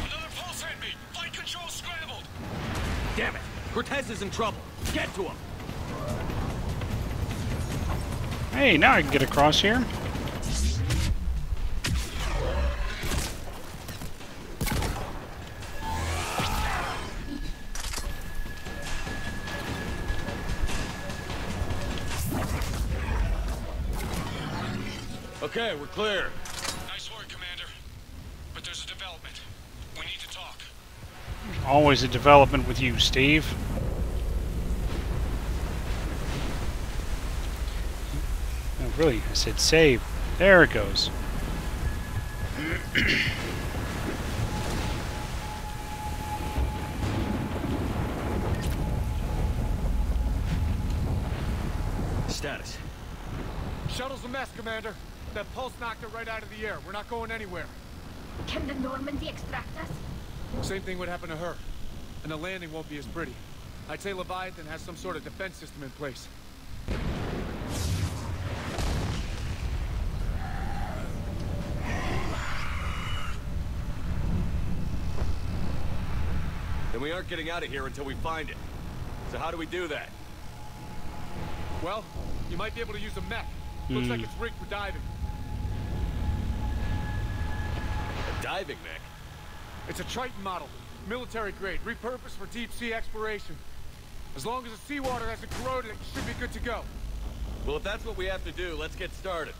Another pulse hit me. Flight control scrambled. Damn it. Cortez is in trouble. Get to him. Hey, now I can get across here. Okay, we're clear. Nice work, Commander. But there's a development. We need to talk. Always a development with you, Steve. Oh, really? I said save. There it goes. Status. Shuttle's a mess, Commander. That pulse knocked it right out of the air. We're not going anywhere. Can the Normandy extract us? Same thing would happen to her. And the landing won't be as pretty. I'd say Leviathan has some sort of defense system in place. Then we aren't getting out of here until we find it. So how do we do that? Well, you might be able to use a mech. Looks like it's rigged for diving. A diving mech? It's a Triton model. Military grade, repurposed for deep sea exploration. As long as the seawater hasn't corroded, it should be good to go. Well, if that's what we have to do, let's get started.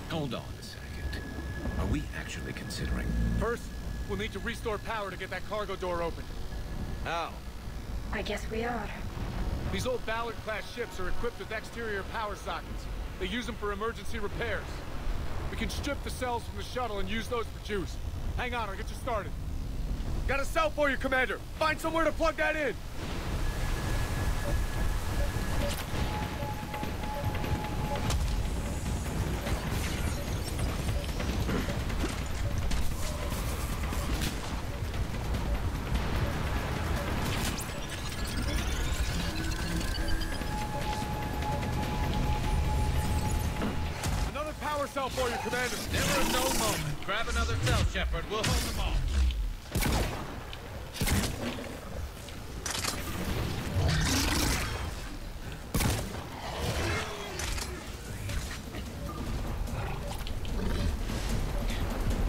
Hold on a second. Are we actually considering? First, we'll need to restore power to get that cargo door open. How? I guess we are. These old Ballard-class ships are equipped with exterior power sockets. They use them for emergency repairs. We can strip the cells from the shuttle and use those for juice. Hang on, I'll get you started. Got a cell for you, Commander! Find somewhere to plug that in! Another power cell for you, Commander! Never a dull moment. Grab another cell, Shepard. We'll hold them all.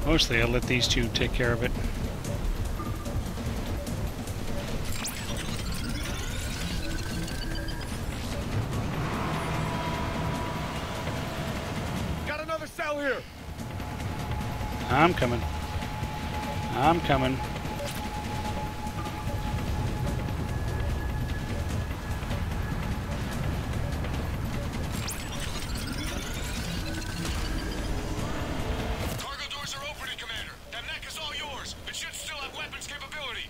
Mostly I'll let these two take care of it. Got another cell here! I'm coming. I'm coming. Cargo doors are opening, Commander. That mech is all yours. It should still have weapons capability.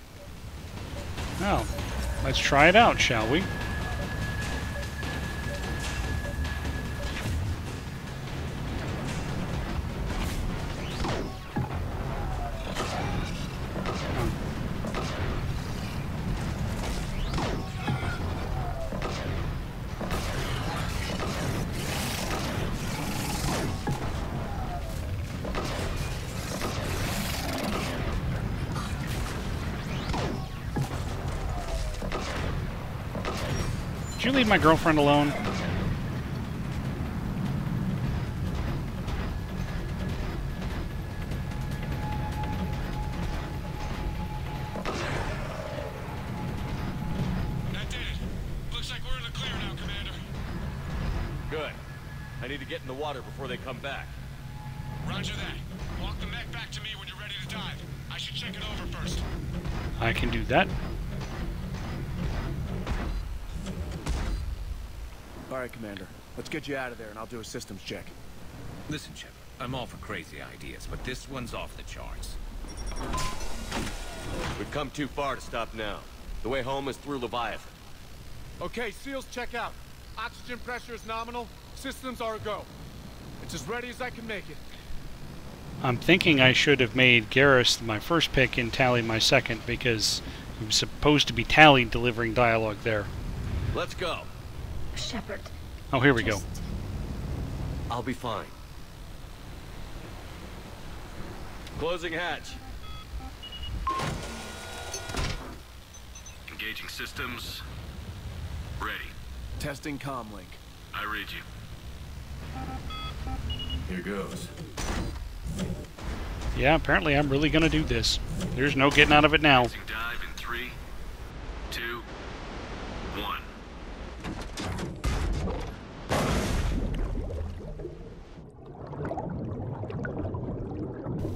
Well, let's try it out, shall we? Did you leave my girlfriend alone? That did it. Looks like we're in the clear now, Commander. Good. I need to get in the water before they come back. Roger that. Walk the mech back to me when you're ready to dive. I should check it over first. I can do that. All right, Commander. Let's get you out of there and I'll do a systems check. Listen, Shepard. I'm all for crazy ideas, but this one's off the charts. We've come too far to stop now. The way home is through Leviathan. Okay, SEALs check out. Oxygen pressure is nominal. Systems are a go. It's as ready as I can make it. I'm thinking I should have made Garrus my first pick and Tally my second, because he was supposed to be Tally delivering dialogue there. Let's go. Shepard. Oh, here we go. I'll be fine. Closing hatch. Engaging systems. Ready. Testing comlink. I read you. Here goes. Yeah, apparently I'm really gonna do this. There's no getting out of it now. Dive in 3, 2,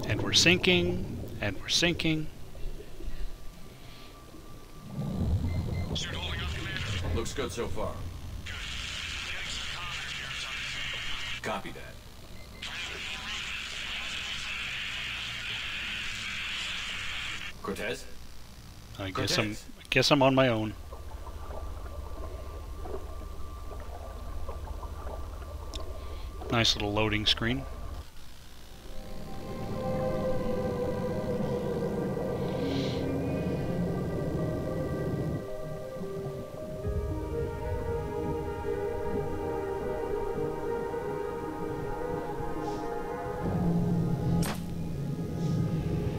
1. And we're sinking, and we're sinking. Suit holding up, Commander. Looks good so far. Copy that. Cortez? I Cortez. guess I'm on my own. Nice little loading screen.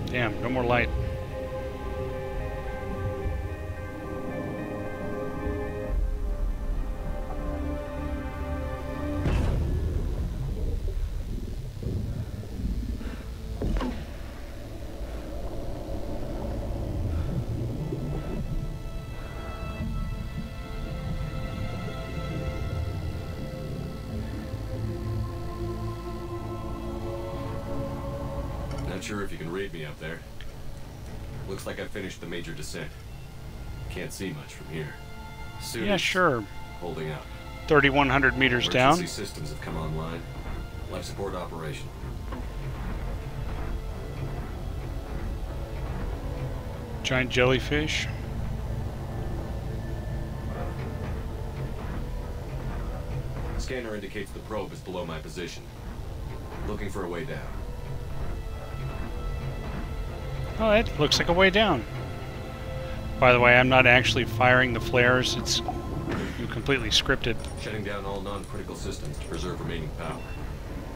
Damn, no more light. Not sure if you can read me up there. Looks like I finished the major descent. Can't see much from here. Suit Yeah, is sure. holding up. 3,100 meters down. Emergency systems have come online. Life support operation. Giant jellyfish. Scanner indicates the probe is below my position. Looking for a way down. Oh, it looks like a way down. By the way, I'm not actually firing the flares. It's completely scripted. Shutting down all non-critical systems to preserve remaining power.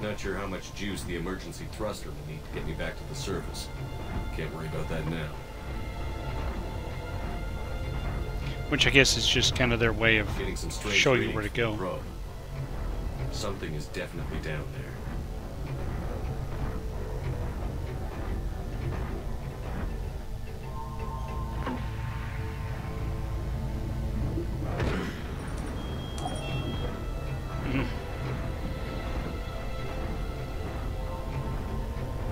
Not sure how much juice the emergency thruster will need to get me back to the surface. Can't worry about that now. Which I guess is just kind of their way of Getting some strange showing you readings where to from the go. probe. Something is definitely down there.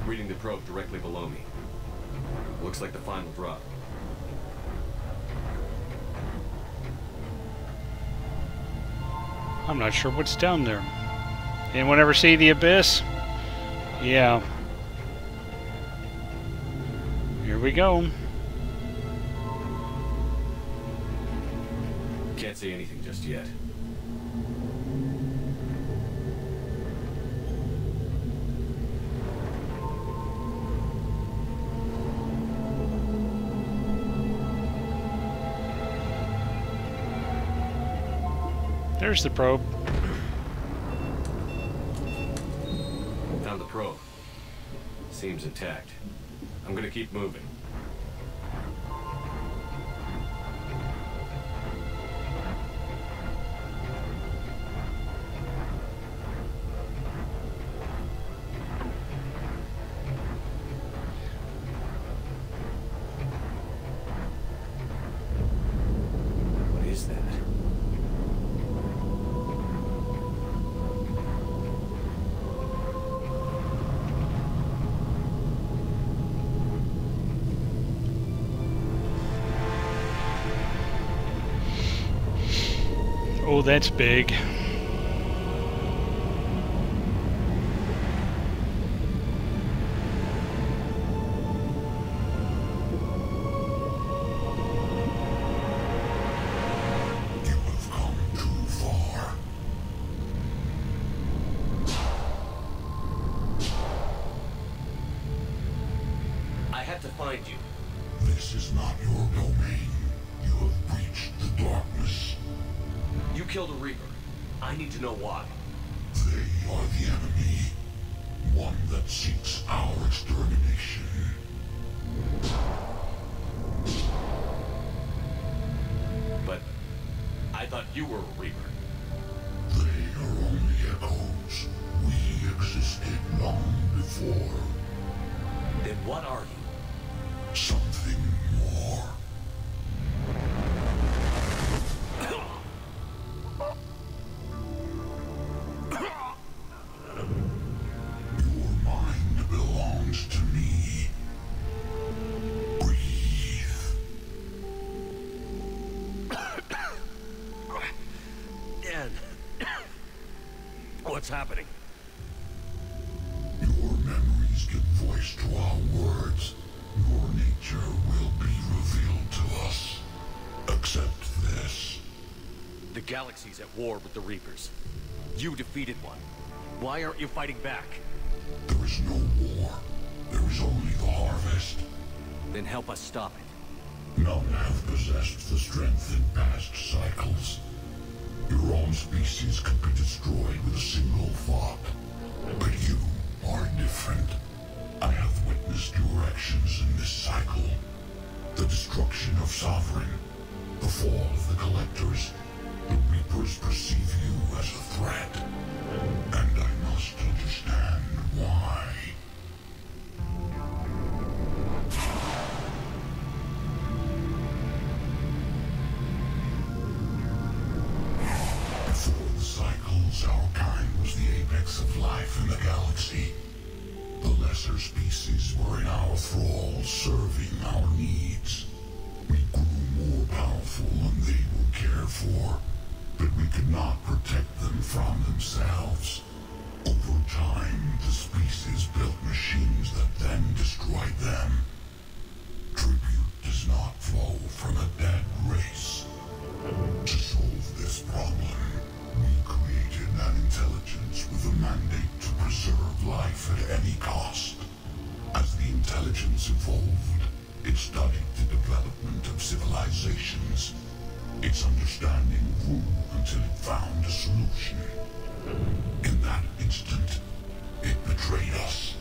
Reading the probe directly below me. Looks like the final drop. I'm not sure what's down there. Anyone ever see The Abyss? Yeah. Here we go. Can't see anything just yet. There's the probe. Found the probe. Seems intact. I'm gonna keep moving. What is that? Oh, that's big. You have come too far. I had to find you. This is not your domain. You have breached the darkness. You killed a Reaper. I need to know why. They are the enemy. One that seeks our extermination. you were a Reaper. They are only echoes. We existed long before. Then what are you? Something more. Your mind belongs to me. Breathe. Dan. What's happening? Your memories give voice to our words. Your nature will be revealed to us. Accept this. The galaxy's at war with the Reapers. You defeated one. Why aren't you fighting back? There is no war. There is only the harvest. Then help us stop it. None have possessed the strength in past cycles. Your own species could be destroyed with a single thought. But you are different. I have witnessed your actions in this cycle. The destruction of Sovereign. The fall of the Collectors. The Reapers perceive you as a threat. And I must understand why. Before the cycles, our kind was the apex of life in the galaxy. The lesser species were in our thrall, serving our needs. We grew more powerful and they were cared for, but we could not protect them from themselves. Over time, the species built machines that then destroyed them. Tribute does not flow from a dead race. To solve this problem, we created an intelligence with a mandate to preserve life at any cost. As the intelligence evolved, it studied the development of civilizations. Its understanding grew until it found a solution. In that instant, it betrayed us.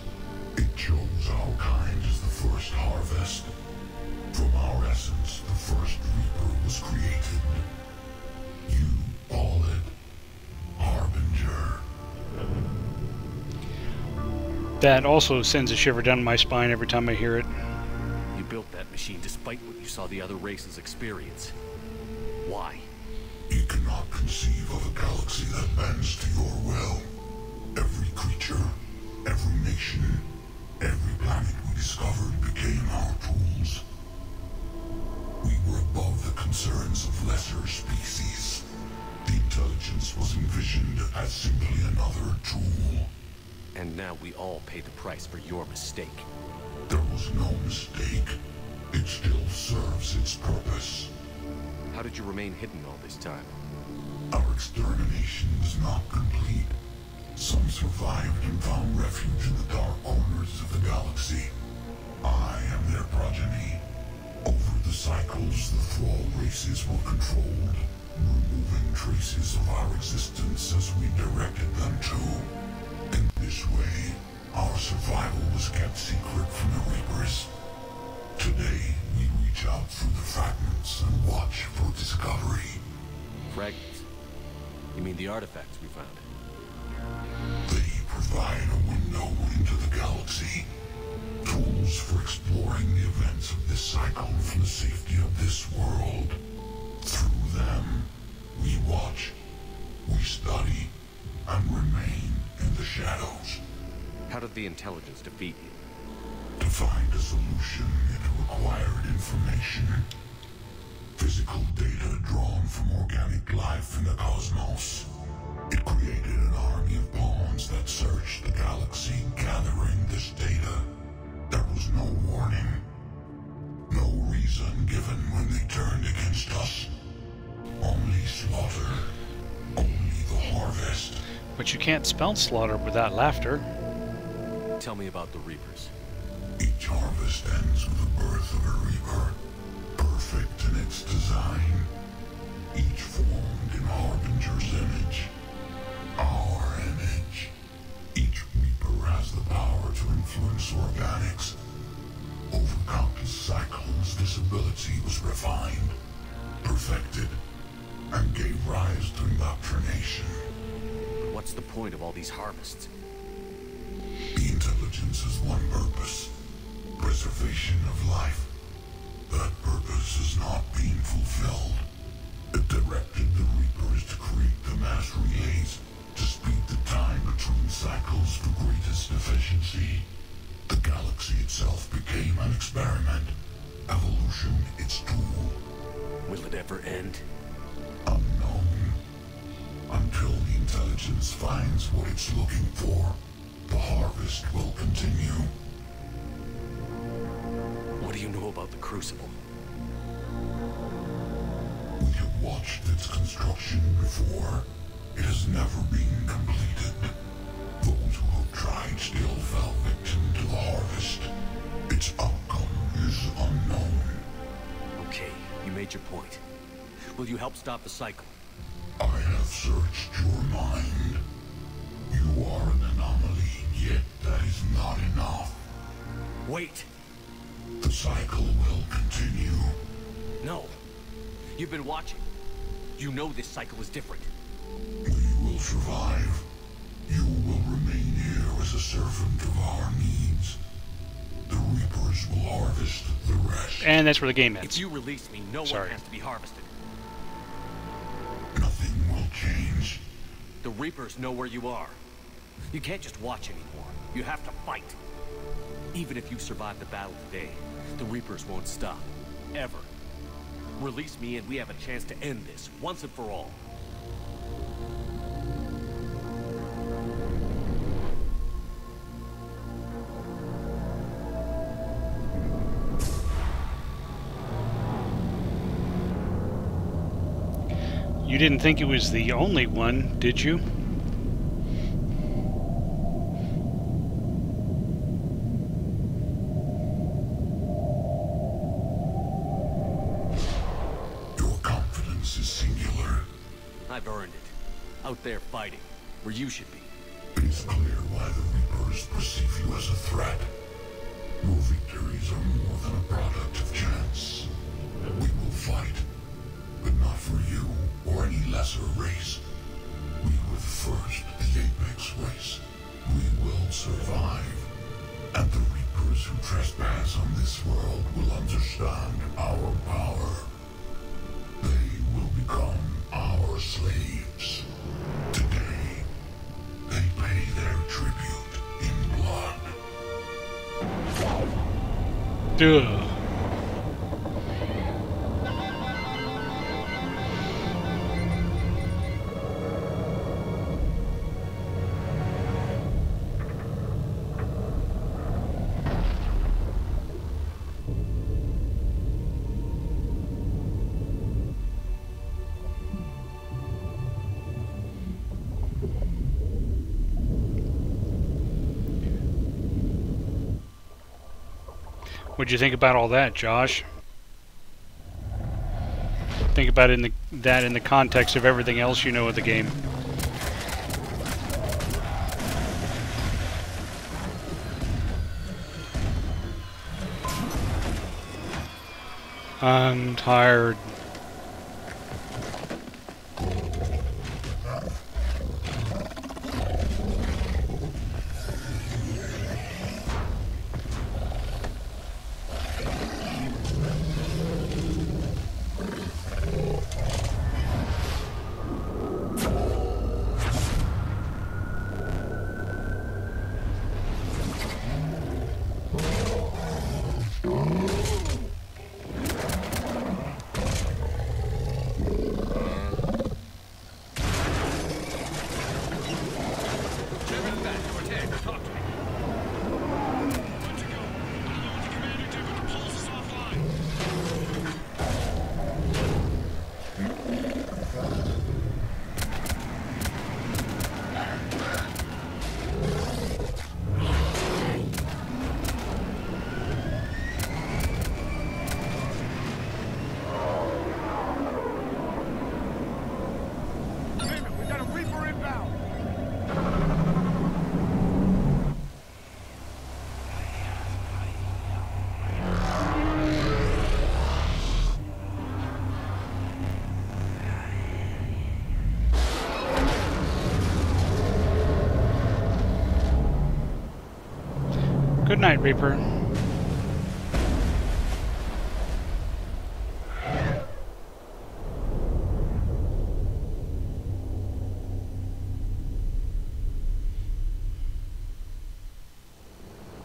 It chose our kind as the first harvest. From our essence, the first Reaper was created. You call it Harbinger. That also sends a shiver down my spine every time I hear it. You built that machine despite what you saw the other races experience. Why? You cannot conceive of a galaxy that bends to your will. Every creature, every nation, every planet we discovered became our tools. We were above the concerns of lesser species. The intelligence was envisioned as simply another tool. And now we all pay the price for your mistake. There was no mistake. It still serves its purpose. How did you remain hidden all this time? Our extermination was not complete. Some survived and found refuge in the dark corners of the galaxy. I am their progeny. Over the cycles, the thrall races were controlled, removing traces of our existence as we directed them to. In this way, our survival was kept secret from the Reapers. Today, we reach out through the fragments and watch for discovery. Fragments? You mean the artifacts we found? They provide a window into the galaxy. Tools for exploring the events of this cycle from the safety of this world. Through them, we watch, we study, and remain in the shadows. How did the intelligence defeat you? To find a solution, it required information. Physical data drawn from organic life in the cosmos. It created an army of pawns that searched the galaxy, gathering this data. There was no warning. No reason given when they turned against us. Only slaughter. Only the harvest. But you can't spell slaughter without laughter. Tell me about the Reapers. Each harvest ends with the birth of a Reaper. Perfect in its design. Each formed in Harbinger's image. Our image. Each Reaper has the power to influence organics. Over countless cycles, this ability was refined, perfected. and gave rise to indoctrination. What's the point of all these harvests? The intelligence has one purpose: preservation of life. That purpose is not being fulfilled. It directed the Reapers to create the mass relays to speed the time between cycles to greatest efficiency. The galaxy itself became an experiment. Evolution its tool. Will it ever end? Unknown. Until the intelligence finds what it's looking for, the harvest will continue. What do you know about the Crucible? We have watched its construction before. It has never been completed. Those who have tried still fell victim to the harvest. Its outcome is unknown. Okay, you made your point. Will you help stop the cycle? I have searched your mind. You are an anomaly, yet that is not enough. Wait! The cycle will continue. No. You've been watching. You know this cycle is different. We will survive. You will remain here as a servant of our needs. The Reapers will harvest the rest. And that's where the game ends. If you release me, no one has to be harvested. Nothing will change. The Reapers know where you are. You can't just watch anymore. You have to fight. Even if you survive the battle today, the Reapers won't stop. Ever. Release me and we have a chance to end this, once and for all. You didn't think it was the only one, did you? Your confidence is singular. I've earned it. Out there fighting, where you should be. It is clear why the Reapers perceive you as a threat. Your victories are more than a product of chance. We will fight, but not for you or any lesser race. We were the first, the Apex race. We will survive. And the Reapers who trespass on this world will understand our power. They will become our slaves. Today, they pay their tribute in blood. Duh. What'd you think about all that, Josh? Think about it in the context of everything else you know of the game. I'm tired. Good night, Reaper.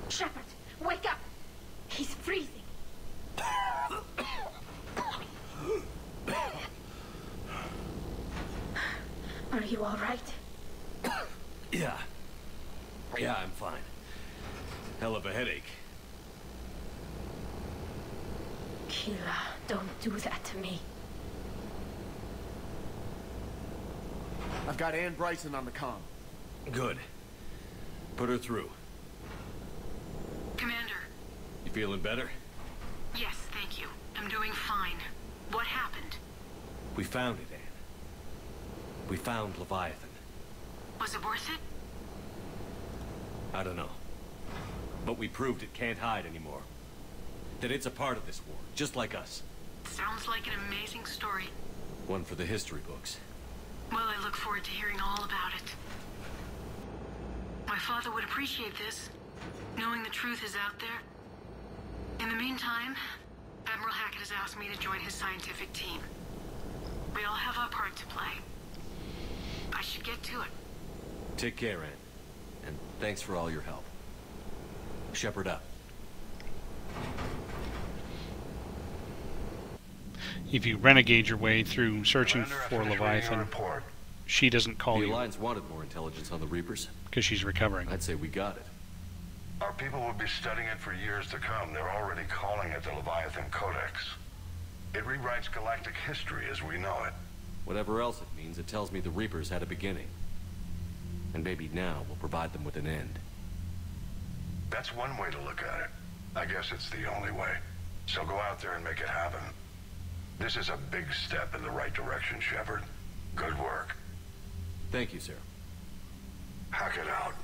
Shepard, wake up! He's freezing. Are you all right? Yeah. Yeah, I'm fine. Hell of a headache. Keela, don't do that to me. I've got Ann Bryson on the comm. Good. Put her through. Commander. You feeling better? Yes, thank you. I'm doing fine. What happened? We found it, Ann. We found Leviathan. Was it worth it? I don't know. But we proved it can't hide anymore. That it's a part of this war, just like us. Sounds like an amazing story. One for the history books. Well, I look forward to hearing all about it. My father would appreciate this, knowing the truth is out there. In the meantime, Admiral Hackett has asked me to join his scientific team. We all have our part to play. I should get to it. Take care, Ann. And thanks for all your help. Shepard up. If you renegade your way through searching for Leviathan, she doesn't call you. The Alliance wanted more intelligence on the Reapers. Because she's recovering. I'd say we got it. Our people will be studying it for years to come. They're already calling it the Leviathan Codex. It rewrites galactic history as we know it. Whatever else it means, it tells me the Reapers had a beginning. And maybe now we'll provide them with an end. That's one way to look at it. I guess it's the only way. So go out there and make it happen. This is a big step in the right direction, Shepard. Good work. Thank you, sir. Hackett out.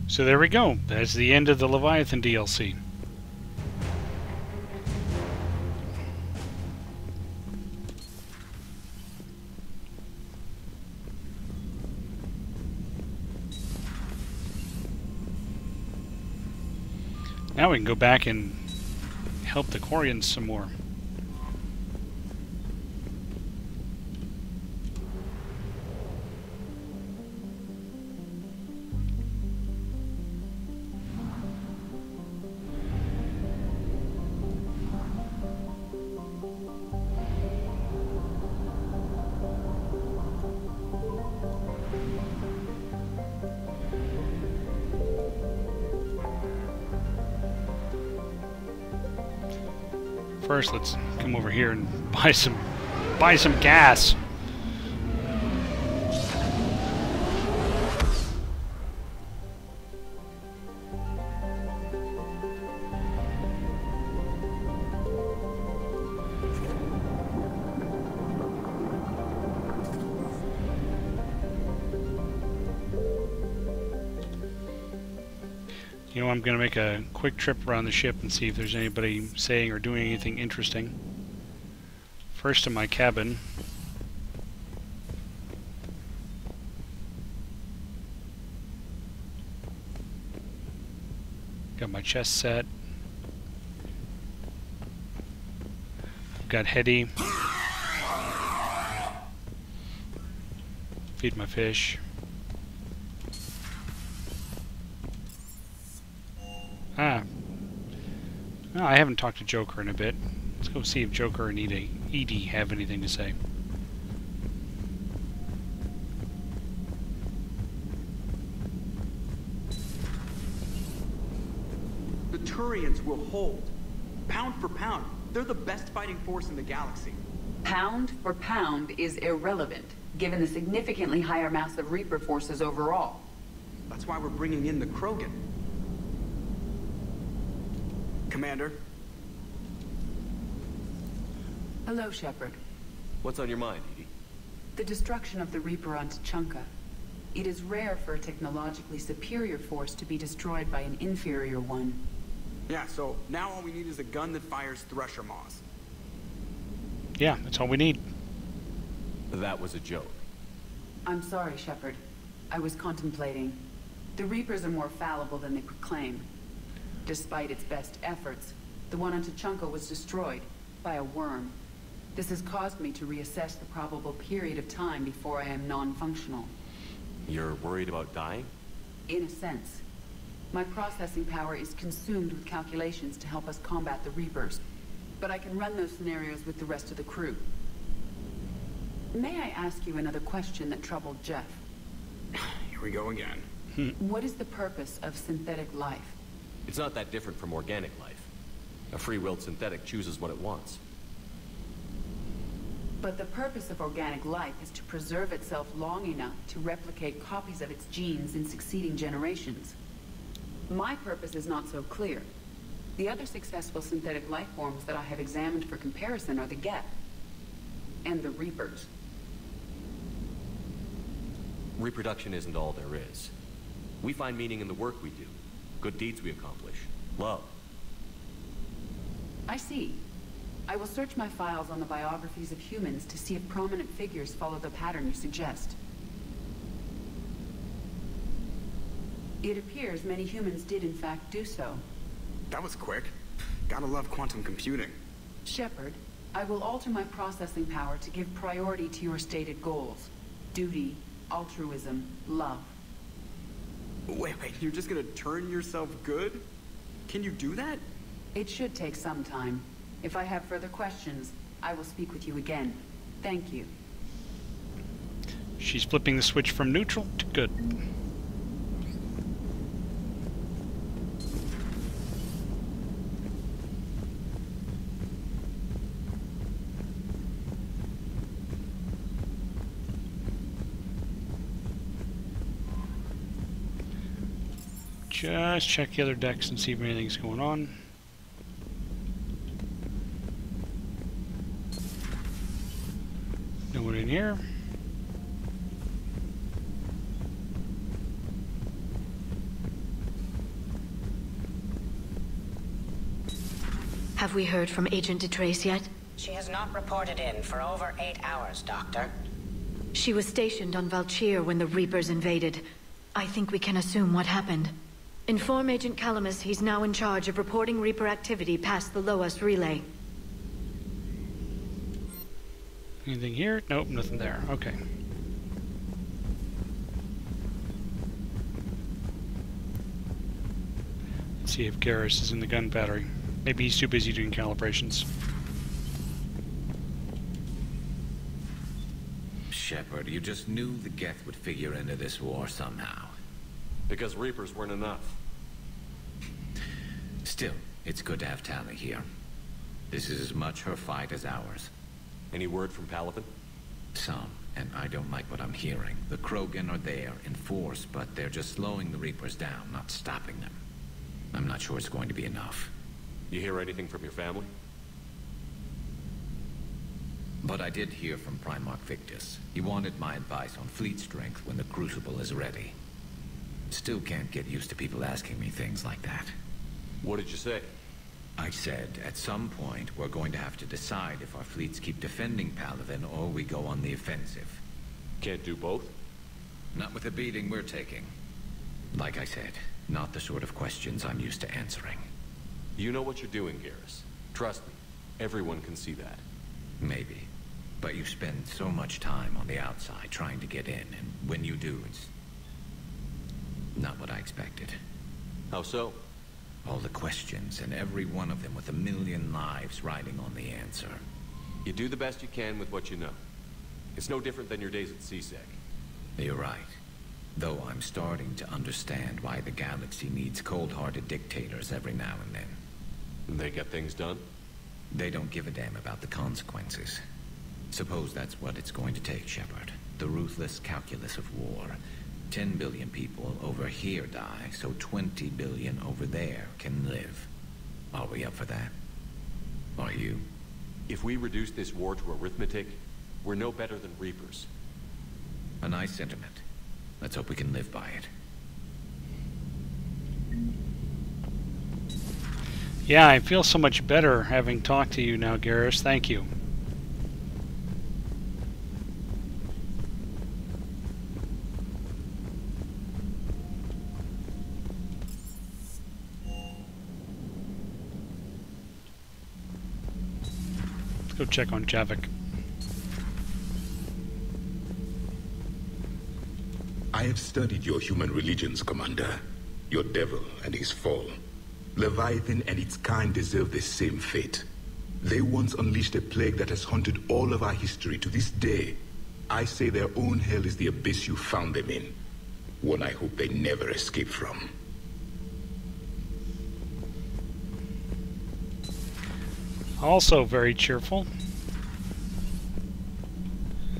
So there we go. That's the end of the Leviathan DLC. Now we can go back and help the Quarians some more. First, let's come over here and buy some gas. You know, I'm going to make a quick trip around the ship and see if there's anybody saying or doing anything interesting. First in my cabin. Got my chest set. Got Hetty. Feed my fish. No, I haven't talked to Joker in a bit. Let's go see if Joker and Edie have anything to say. The Turians will hold. Pound for pound, they're the best fighting force in the galaxy. Pound for pound is irrelevant, given the significantly higher mass of Reaper forces overall. That's why we're bringing in the Krogan. Commander? Hello, Shepard. What's on your mind, Edie? The destruction of the Reaper on Tuchanka. It is rare for a technologically superior force to be destroyed by an inferior one. Yeah, so now all we need is a gun that fires Thresher Maws. Yeah, that's all we need. That was a joke. I'm sorry, Shepard. I was contemplating. The Reapers are more fallible than they proclaim. Despite its best efforts, the one on Tuchanka was destroyed by a worm. This has caused me to reassess the probable period of time before I am non-functional. You're worried about dying? In a sense. My processing power is consumed with calculations to help us combat the Reapers. But I can run those scenarios with the rest of the crew. May I ask you another question that troubled Jeff? Here we go again. What is the purpose of synthetic life? It's not that different from organic life. A free-willed synthetic chooses what it wants. But the purpose of organic life is to preserve itself long enough to replicate copies of its genes in succeeding generations. My purpose is not so clear. The other successful synthetic life forms that I have examined for comparison are the Geth and the Reapers. Reproduction isn't all there is. We find meaning in the work we do, good deeds we accomplish, love. I see. I will search my files on the biographies of humans to see if prominent figures follow the pattern you suggest. It appears many humans did in fact do so. That was quick. Gotta love quantum computing. Shepard, I will alter my processing power to give priority to your stated goals. Duty, altruism, love. Wait, you're just gonna turn yourself good? Can you do that? It should take some time. If I have further questions, I will speak with you again. Thank you. She's flipping the switch from neutral to good. Just check the other decks and see if anything's going on. No one in here. Have we heard from Agent DeTrace yet? She has not reported in for over 8 hours, Doctor. She was stationed on Valchir when the Reapers invaded. I think we can assume what happened. Inform Agent Calamus he's now in charge of reporting Reaper activity past the Loas relay. Anything here? Nope, nothing there. Okay. Let's see if Garrus is in the gun battery. Maybe he's too busy doing calibrations. Shepard, you just knew the Geth would figure into this war somehow. Because Reapers weren't enough. Still, it's good to have Tali here. This is as much her fight as ours. Any word from Palaven? Some, and I don't like what I'm hearing. The Krogan are there in force, but they're just slowing the Reapers down, not stopping them. I'm not sure it's going to be enough. You hear anything from your family? But I did hear from Primarch Victus. He wanted my advice on fleet strength when the Crucible is ready. Still can't get used to people asking me things like that. What did you say? I said, at some point, we're going to have to decide if our fleets keep defending Palaven or we go on the offensive. Can't do both? Not with the beating we're taking. Like I said, not the sort of questions I'm used to answering. You know what you're doing, Garrus. Trust me, everyone can see that. Maybe. But you spend so much time on the outside trying to get in, and when you do, it's not what I expected. How so? All the questions, and every one of them with 1 million lives riding on the answer. You do the best you can with what you know. It's no different than your days at CSEC. You're right. Though I'm starting to understand why the galaxy needs cold-hearted dictators every now and then. They get things done? They don't give a damn about the consequences. Suppose that's what it's going to take, Shepard. The ruthless calculus of war. 10 billion people over here die, so 20 billion over there can live. Are we up for that? Are you? If we reduce this war to arithmetic, we're no better than Reapers. A nice sentiment. Let's hope we can live by it. Yeah, I feel so much better having talked to you now, Garrus. Thank you. go check on Javik. I have studied your human religions, Commander. Your devil and his fall. Leviathan and its kind deserve the same fate. They once unleashed a plague that has haunted all of our history to this day. I say their own hell is the abyss you found them in. One I hope they never escape from. Also very cheerful.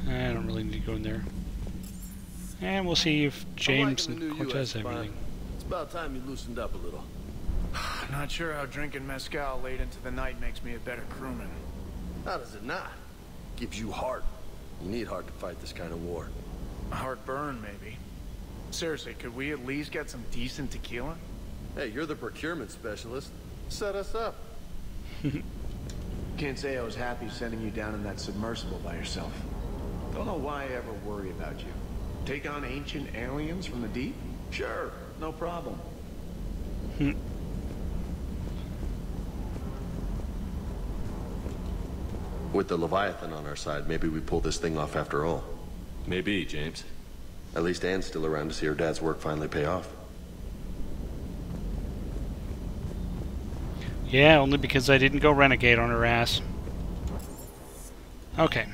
I don't really need to go in there. And we'll see if James and Cortez have anything. It's about time you loosened up a little. Not sure how drinking mezcal late into the night makes me a better crewman. How does it not? Gives you heart. You need heart to fight this kind of war. A heartburn, maybe. Seriously, could we at least get some decent tequila? Hey, you're the procurement specialist. Set us up. Can't say I was happy sending you down in that submersible by yourself. Don't know why I ever worry about you. Take on ancient aliens from the deep? Sure, no problem. With the Leviathan on our side, maybe we pull this thing off after all. Maybe, James. At least Anne's still around to see her dad's work finally pay off. Yeah, only because I didn't go renegade on her ass. Okay.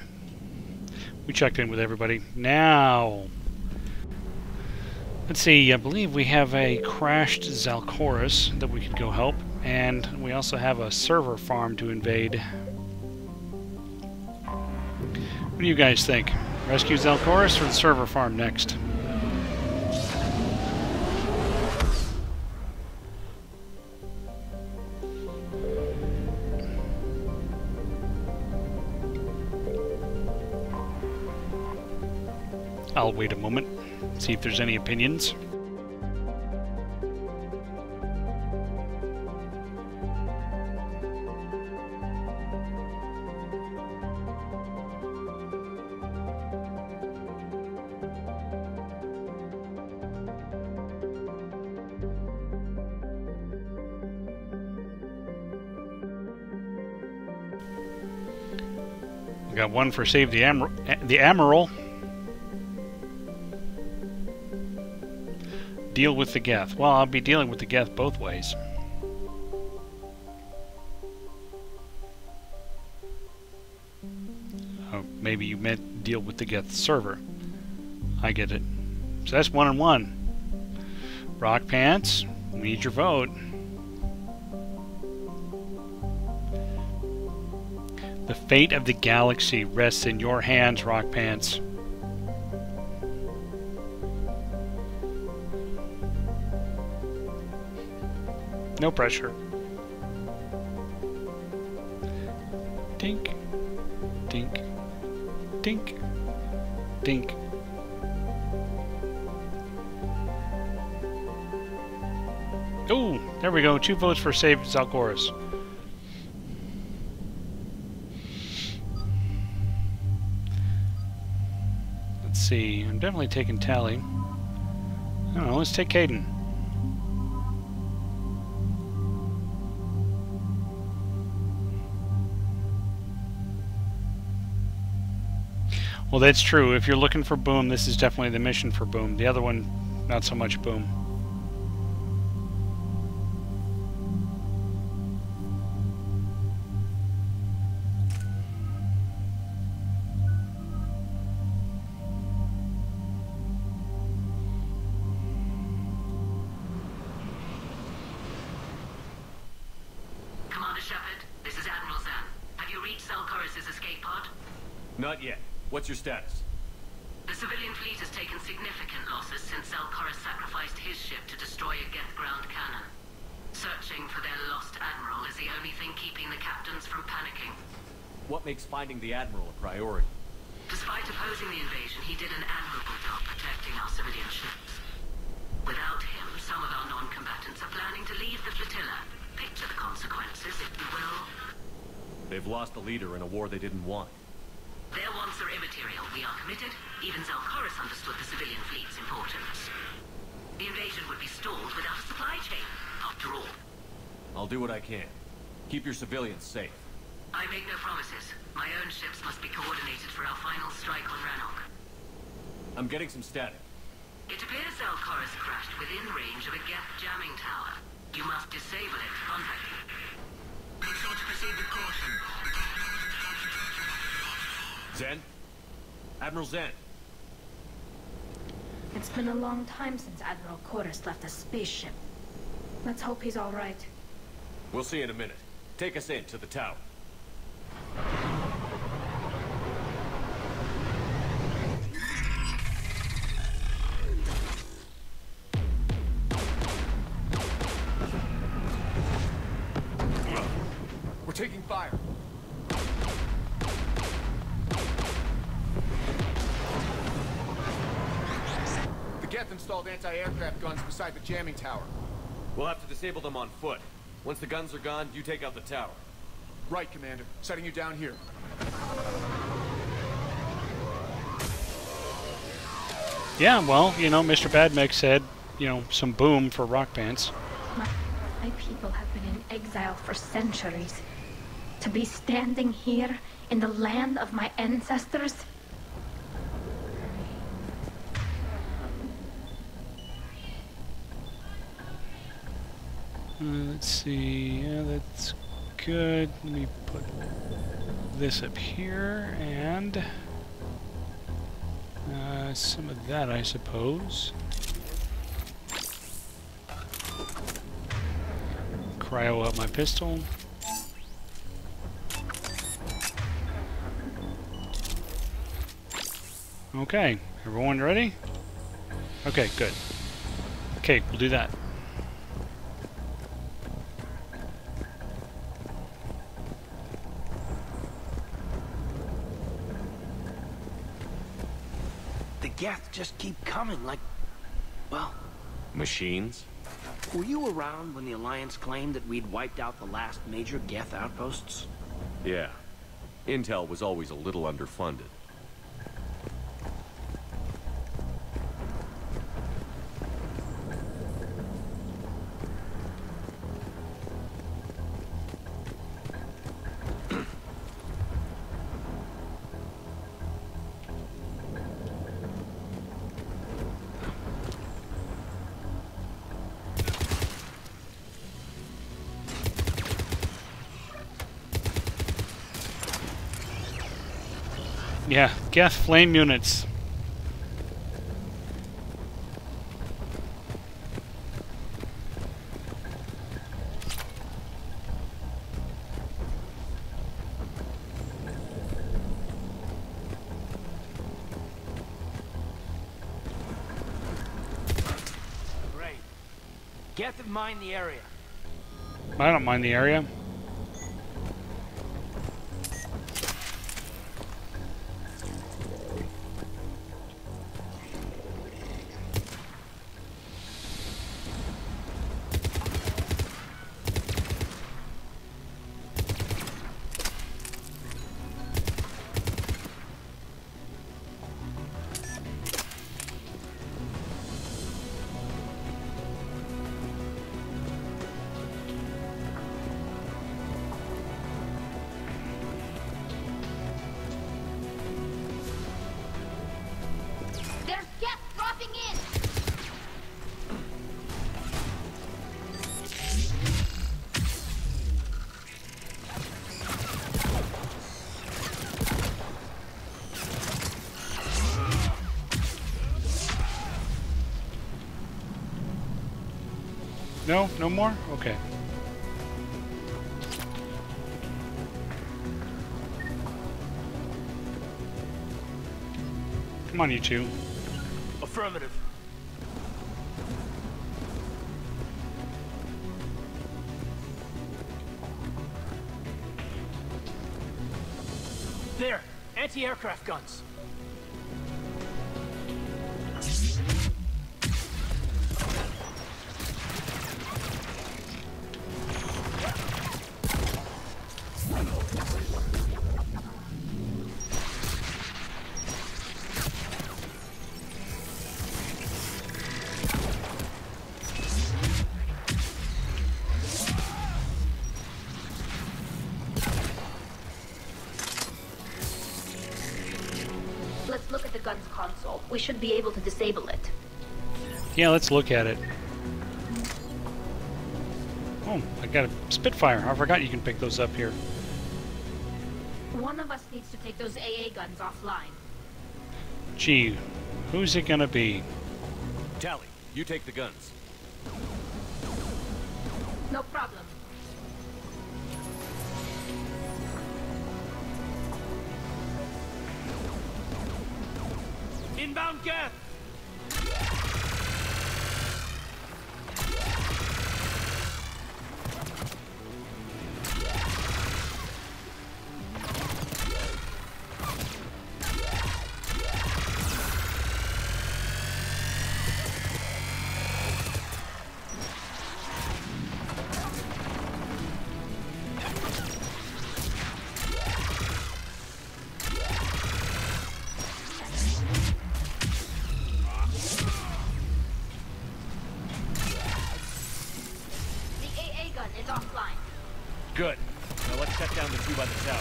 We checked in with everybody. Now, let's see, I believe we have a crashed Zalcorus that we could go help, and we also have a server farm to invade. What do you guys think? Rescue Zalcorus or the server farm next? I'll wait a moment, see if there's any opinions. We got one for Save the Admiral. Deal with the Geth. Well, I'll be dealing with the Geth both ways. Oh, maybe you meant deal with the Geth server. I get it. So that's 1-on-1. Rock Pants, we need your vote. The fate of the galaxy rests in your hands, Rock Pants. No pressure. Dink, dink, dink, dink. Oh, there we go. 2 votes for Save Zalcorus. Let's see. I'm definitely taking Tally. I don't know. Let's take Caden. Well, that's true. If you're looking for Boom, this is definitely the mission for Boom. The other one, not so much Boom. Commander Shepard, this is Admiral Zan. Have you reached Zalcorus' escape pod? Not yet. What's your status? The civilian fleet has taken significant losses since Zalcorus sacrificed his ship to destroy a Geth ground cannon. Searching for their lost admiral is the only thing keeping the captains from panicking. What makes finding the Admiral a priority? Despite opposing the invasion, he did an admirable job protecting our civilian ships. Without him, some of our non-combatants are planning to leave the flotilla. Picture the consequences, if you will. They've lost a leader in a war they didn't want. Their wants are immaterial. We are committed. Even Zalcorus understood the civilian fleet's importance. The invasion would be stalled without a supply chain, after all. I'll do what I can. Keep your civilians safe. I make no promises. My own ships must be coordinated for our final strike on Rannoch. I'm getting some static. It appears Zelkoris crashed within range of a Geth jamming tower. You must disable it to contact it. Make sure to proceed with caution. Zen? Admiral Zen? It's been a long time since Admiral Koris left a spaceship. Let's hope he's all right. We'll see in a minute. Take us in to the tower. We're taking fire. The Geth installed anti-aircraft guns beside the jamming tower. We'll have to disable them on foot. Once the guns are gone, you take out the tower. Right, Commander. Setting you down here. Yeah, well, you know, Mr. Badmech said, you know, some boom for rock bands. My people have been in exile for centuries. To be standing here in the land of my ancestors? Let's see, yeah, that's good. Let me put this up here, and some of that, I suppose. Cryo up my pistol. Okay, everyone ready? Okay, good. Okay, we'll do that. The Geth just keep coming like, well... Machines? Were you around when the Alliance claimed that we'd wiped out the last major Geth outposts? Yeah. Intel was always a little underfunded. Yeah, Geth flame units. Great. Geth have mined the area. I don't mind the area. There's Geth dropping in! No? No more? Okay. Come on, you two. Affirmative. There! Anti-aircraft guns. gun's console. We should be able to disable it. Yeah, let's look at it. Oh, I got a Spitfire. I forgot you can pick those up here. One of us needs to take those AA guns offline. Gee, who's it gonna be? Tally, you take the guns. No problem. Inbound Geth! Good. Now let's shut down the two by the tower.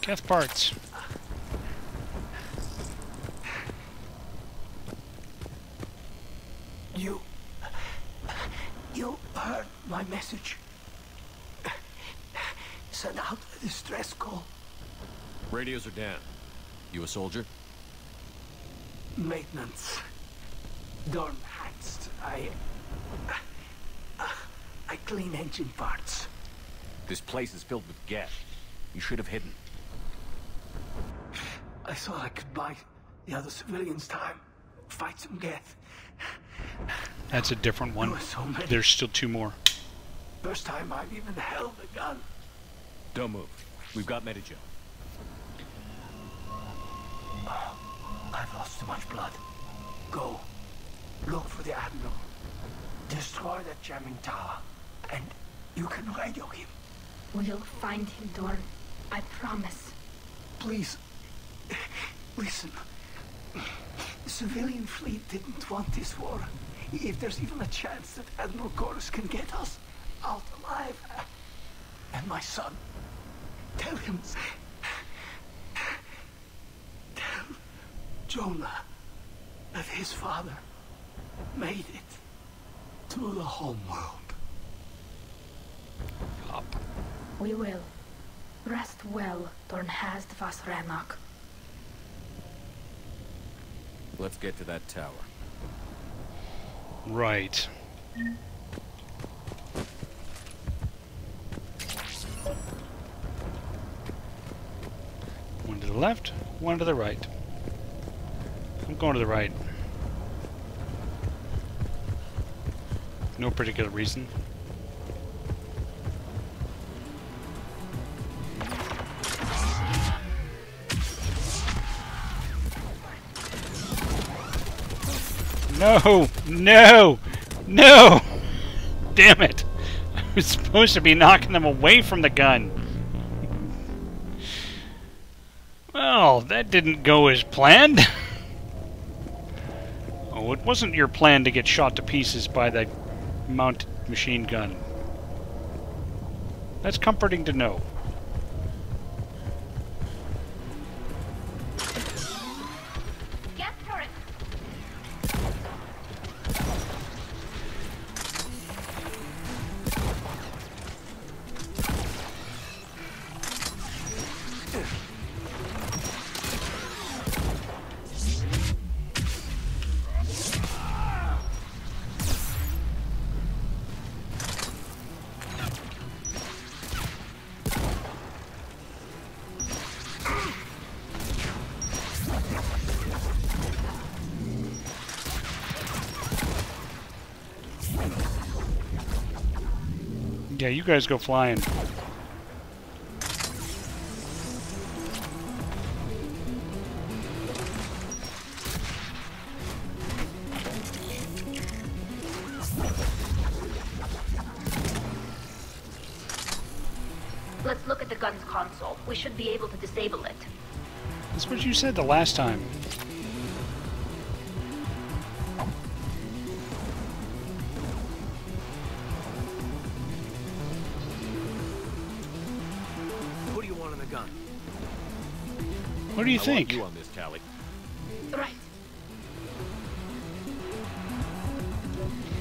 Geth parts. You heard my message. Send out a distress call. Radios are down. You a soldier? Maintenance. Dorn Hangst. I clean engine parts. This place is filled with Geth. You should have hidden. I thought I could buy the other civilians time. Fight some Geth. That's a different one. There were so many. There's still two more. First time I've even held a gun. Don't move. We've got Medijo. I've lost too much blood. Go. Look for the Admiral. Destroy that jamming tower. And you can radio him. We'll find him, Dorn. I promise. Please. Listen. The civilian fleet didn't want this war. If there's even a chance that Admiral Chorus can get us out alive. And my son. Tell him. Tell Jonah that his father made it to the home world. We will. Rest well, Dornhazd vas Rannoch. Let's get to that tower. Right. One to the left, one to the right. I'm going to the right. No particular reason. No! No! No! Damn it! I was supposed to be knocking them away from the gun. Well, that didn't go as planned. Oh, it wasn't your plan to get shot to pieces by that mounted machine gun. That's comforting to know. Yeah, you guys go flying. Let's look at the gun's console. We should be able to disable it. That's what you said the last time. What do you want on the gun? What do you think? I want you on this, Tali. Right.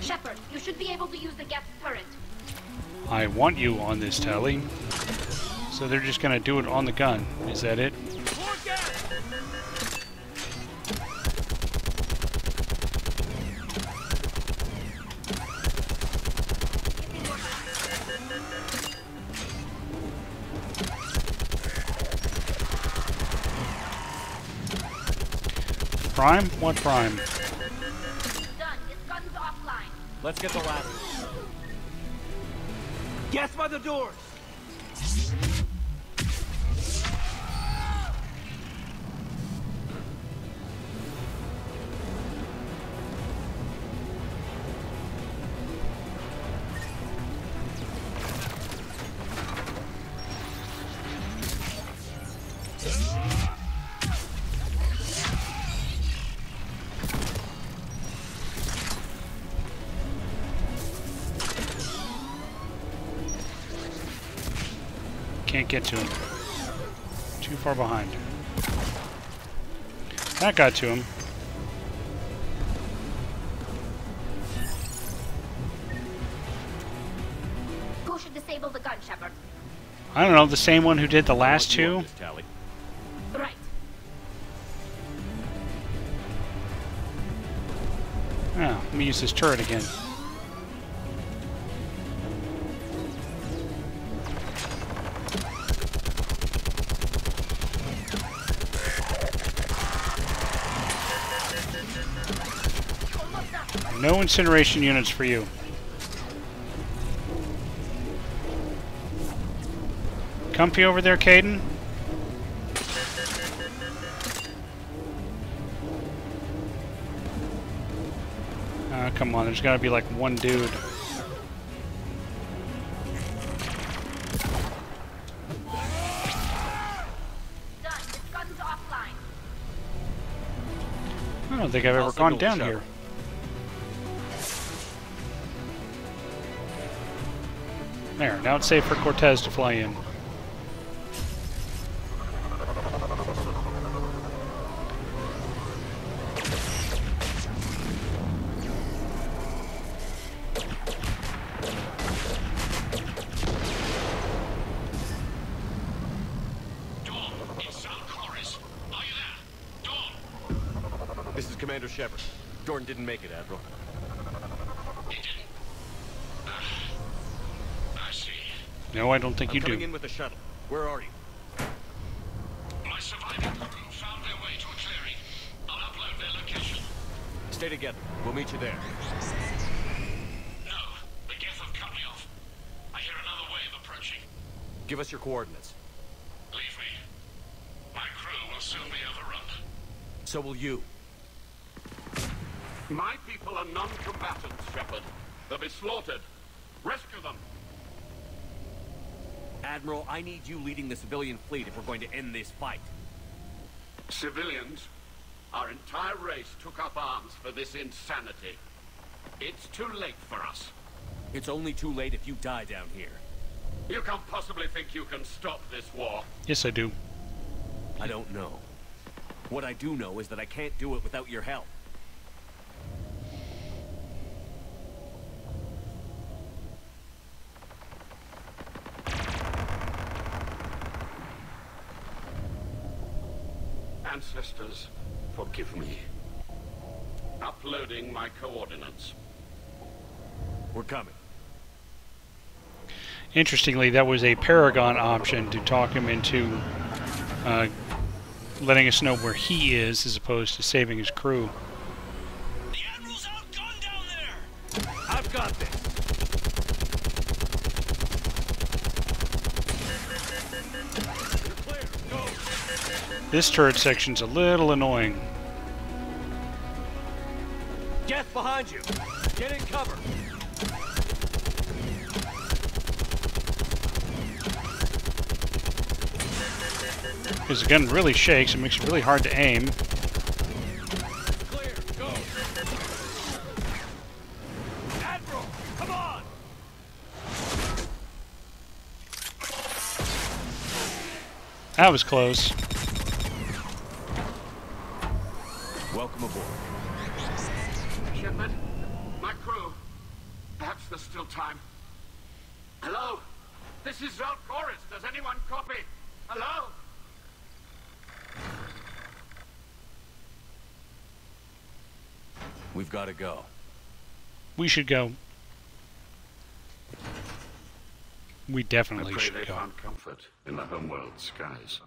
Shepard, you should be able to use the Geth turret. I want you on this, Tali. So they're just gonna do it on the gun. Is that it? Prime? What prime? Done. This gun's offline. Let's get the ladder. Gas by the doors! Can't get to him. Too far behind. That got to him. Who should disable the gun, Shepard? I don't know, the same one who did the last two? Right. Oh, let me use this turret again. No incineration units for you. Comfy over there, Caden? Come on, there's gotta be like one dude. Done. This gun's offline. I don't think I've ever gone down here. There, now it's safe for Cortez to fly in. This is Commander Shepard. Jordan didn't make it, Admiral. No, I don't think you do. Coming in with the shuttle. Where are you? My surviving crew found their way to a clearing. I'll upload their location. Stay together. We'll meet you there. No, the Geth have cut me off. I hear another wave approaching. Give us your coordinates. Leave me. My crew will soon be overrun. So will you. My people are non-combatants, Shepard. They'll be slaughtered. Rescue them. Admiral, I need you leading the civilian fleet if we're going to end this fight. Civilians, our entire race took up arms for this insanity. It's too late for us. It's only too late if you die down here. You can't possibly think you can stop this war. Yes, I do. I don't know. What I do know is that I can't do it without your help. Ancestors, forgive me. Uploading my coordinates. We're coming. Interestingly, that was a Paragon option to talk him into letting us know where he is as opposed to saving his crew. The Admiral's outgunned down there! I've got this! This turret section's a little annoying. Geth behind you! Get in cover! Because the gun really shakes, it makes it really hard to aim. Clear, go! Admiral, come on! That was close. Welcome aboard. Shepard, my crew. Perhaps there's still time. Hello? This is Zelt Chorus. Does anyone copy? Hello? We've got to go. We should go. We definitely I pray should they go. found comfort in the homeworld skies.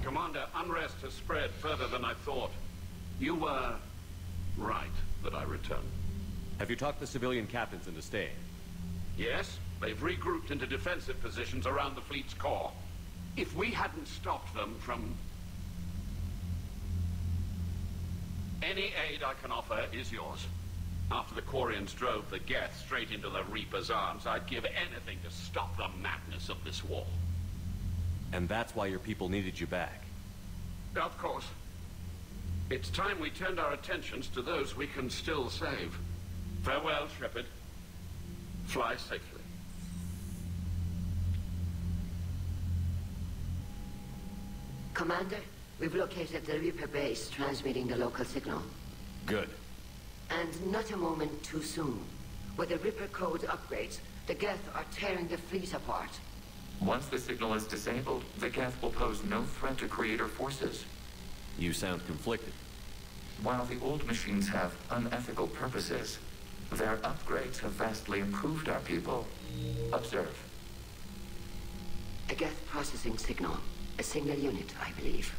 Commander, unrest has spread further than I thought. You were right that I returned. Have you talked the civilian captains into staying? Yes, they've regrouped into defensive positions around the fleet's core. If we hadn't stopped them from... Any aid I can offer is yours. After the Quarians drove the Geth straight into the Reaper's arms, I'd give anything to stop the madness of this war. And that's why your people needed you back. Of course. It's time we turned our attentions to those we can still save. Farewell, Shepard. Fly safely. Commander, we've located the Reaper base transmitting the local signal. Good. And not a moment too soon. With the Reaper code upgrades, the Geth are tearing the fleet apart. Once the signal is disabled, the Geth will pose no threat to Creator forces. You sound conflicted. While the old machines have unethical purposes, their upgrades have vastly improved our people. Observe. A Geth processing signal. A single unit, I believe.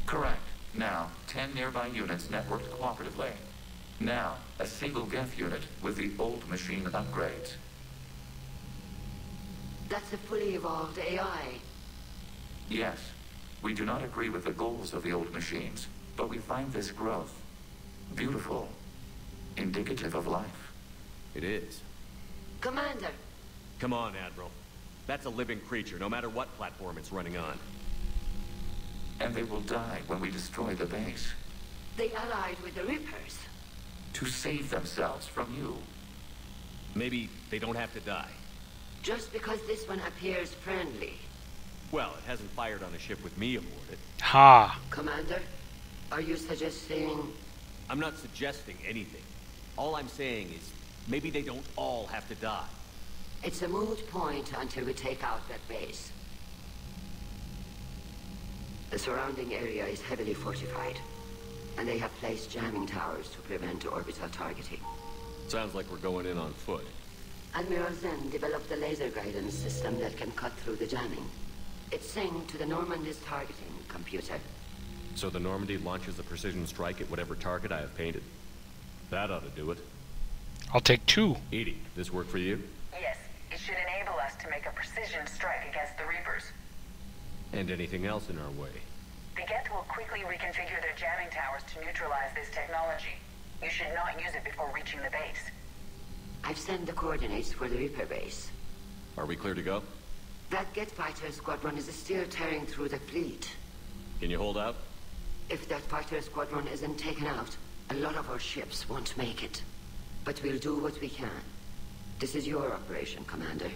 Correct. Now, 10 nearby units networked cooperatively. Now, a single Geth unit with the old machine upgrades. That's a fully evolved AI. Yes, we do not agree with the goals of the old machines, but we find this growth beautiful, indicative of life. It is. Commander! Come on, Admiral. That's a living creature, no matter what platform it's running on. And they will die when we destroy the base. They allied with the Reapers. To save themselves from you. Maybe they don't have to die. Just because this one appears friendly. Well, it hasn't fired on a ship with me aboard it. Ha! Commander, are you suggesting... I'm not suggesting anything. All I'm saying is, maybe they don't all have to die. It's a moot point until we take out that base. The surrounding area is heavily fortified, and they have placed jamming towers to prevent orbital targeting. Sounds like we're going in on foot. Admiral Zen developed a laser guidance system that can cut through the jamming. It's synced to the Normandy's targeting computer. So the Normandy launches a precision strike at whatever target I have painted. That ought to do it. I'll take 2. EDI, this work for you? Yes, it should enable us to make a precision strike against the Reapers. And anything else in our way. The Geth will quickly reconfigure their jamming towers to neutralize this technology. You should not use it before reaching the base. I've sent the coordinates for the Reaper base. Are we clear to go? That Geth fighter squadron is still tearing through the fleet. Can you hold out? If that fighter squadron isn't taken out, a lot of our ships won't make it. But we'll do what we can. This is your operation, Commander.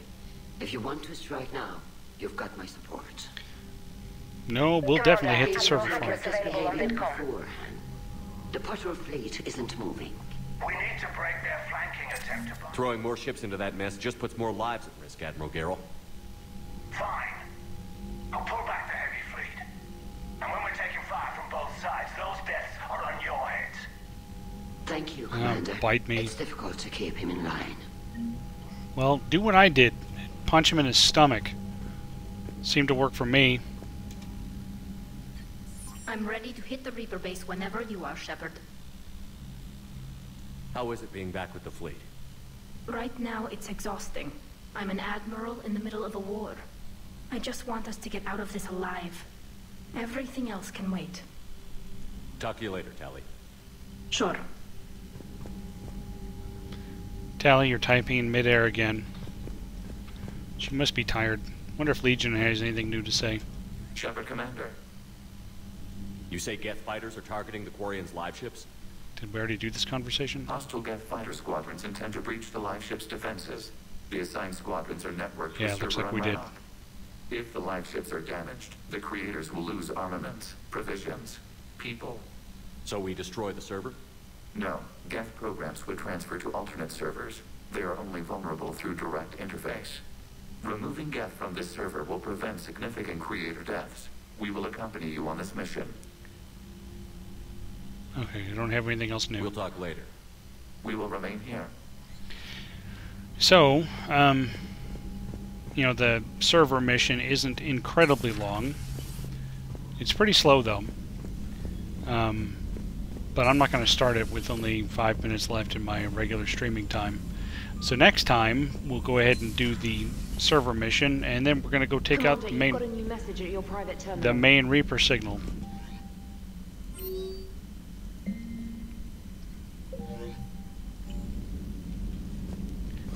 If you want to strike now, you've got my support. No, we'll definitely hit the server farm. The patrol fleet isn't moving. We need to break their flanking attempt upon... Throwing more ships into that mess just puts more lives at risk, Admiral Garrel. Fine. I'll pull back the heavy fleet. And when we're taking fire from both sides, those deaths are on your heads. Thank you, Commander. Bite me. It's difficult to keep him in line. Well, do what I did. Punch him in his stomach. Seemed to work for me. I'm ready to hit the Reaper base whenever you are, Shepard. How is it being back with the fleet? Right now, it's exhausting. I'm an admiral in the middle of a war. I just want us to get out of this alive. Everything else can wait. Talk to you later, Tali. Sure. Tali, you're typing in midair again. She must be tired. Wonder if Legion has anything new to say. Shepard, Commander. You say Geth fighters are targeting the Quarians' live ships? Did we already do this conversation? Hostile Geth fighter squadrons intend to breach the live ship's defenses. The assigned squadrons are networked to a looks server like we on did. Rannoch. If the live ships are damaged, the creators will lose armaments, provisions, people. So we destroy the server? No. Geth programs would transfer to alternate servers. They are only vulnerable through direct interface. Removing Geth from this server will prevent significant creator deaths. We will accompany you on this mission. Okay, you don't have anything else new. We'll talk later. We will remain here. So, you know, the server mission isn't incredibly long. It's pretty slow, though. But I'm not going to start it with only 5 minutes left in my regular streaming time. So next time, we'll go ahead and do the server mission, and then we're going to go take out the main, Reaper signal.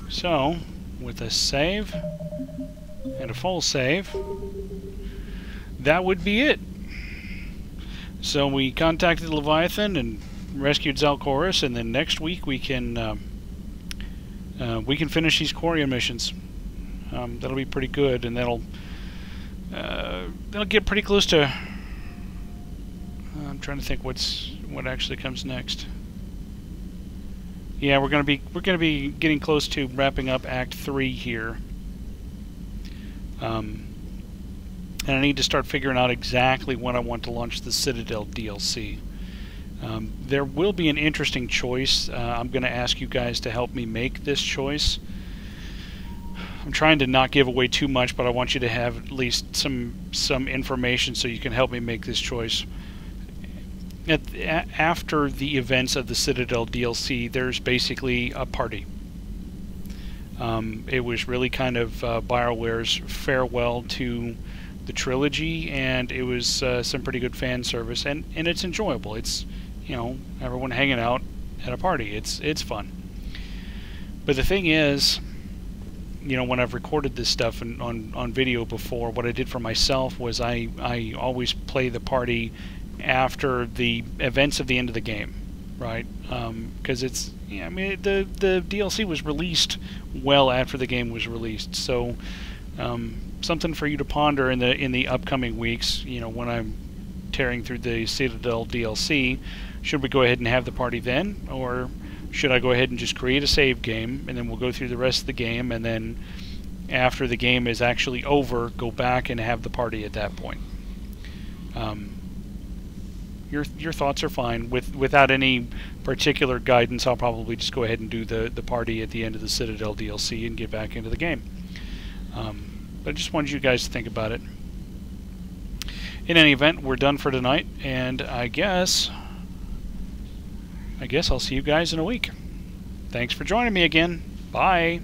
So, with a save and a full save, that would be it. So we contacted Leviathan and rescued Zaal'Koris, and then next week we can finish these Quarian missions. That'll be pretty good, and that'll get pretty close to. I'm trying to think what actually comes next. Yeah, we're gonna be getting close to wrapping up Act 3 here. And I need to start figuring out exactly when I want to launch the Citadel DLC. There will be an interesting choice. I'm going to ask you guys to help me make this choice. I'm trying to not give away too much, but I want you to have at least some information so you can help me make this choice. After the events of the Citadel DLC, there's basically a party. It was really kind of BioWare's farewell to the trilogy, and it was some pretty good fan service, and it's enjoyable. It's, you know, everyone hanging out at a party. It's fun. But the thing is, you know, when I've recorded this stuff on video before, what I did for myself was I always play the party after the events of the end of the game, right? Because it's, yeah, I mean, the DLC was released well after the game was released, so something for you to ponder in the upcoming weeks. You know, when I'm tearing through the Citadel DLC, should we go ahead and have the party then, or should I go ahead and just create a save game and then we'll go through the rest of the game, and then after the game is actually over, go back and have the party at that point? Your thoughts are fine. Without any particular guidance, I'll probably just go ahead and do the party at the end of the Citadel DLC and get back into the game. But I just wanted you guys to think about it. In any event, we're done for tonight, and I guess I'll see you guys in a week. Thanks for joining me again. Bye.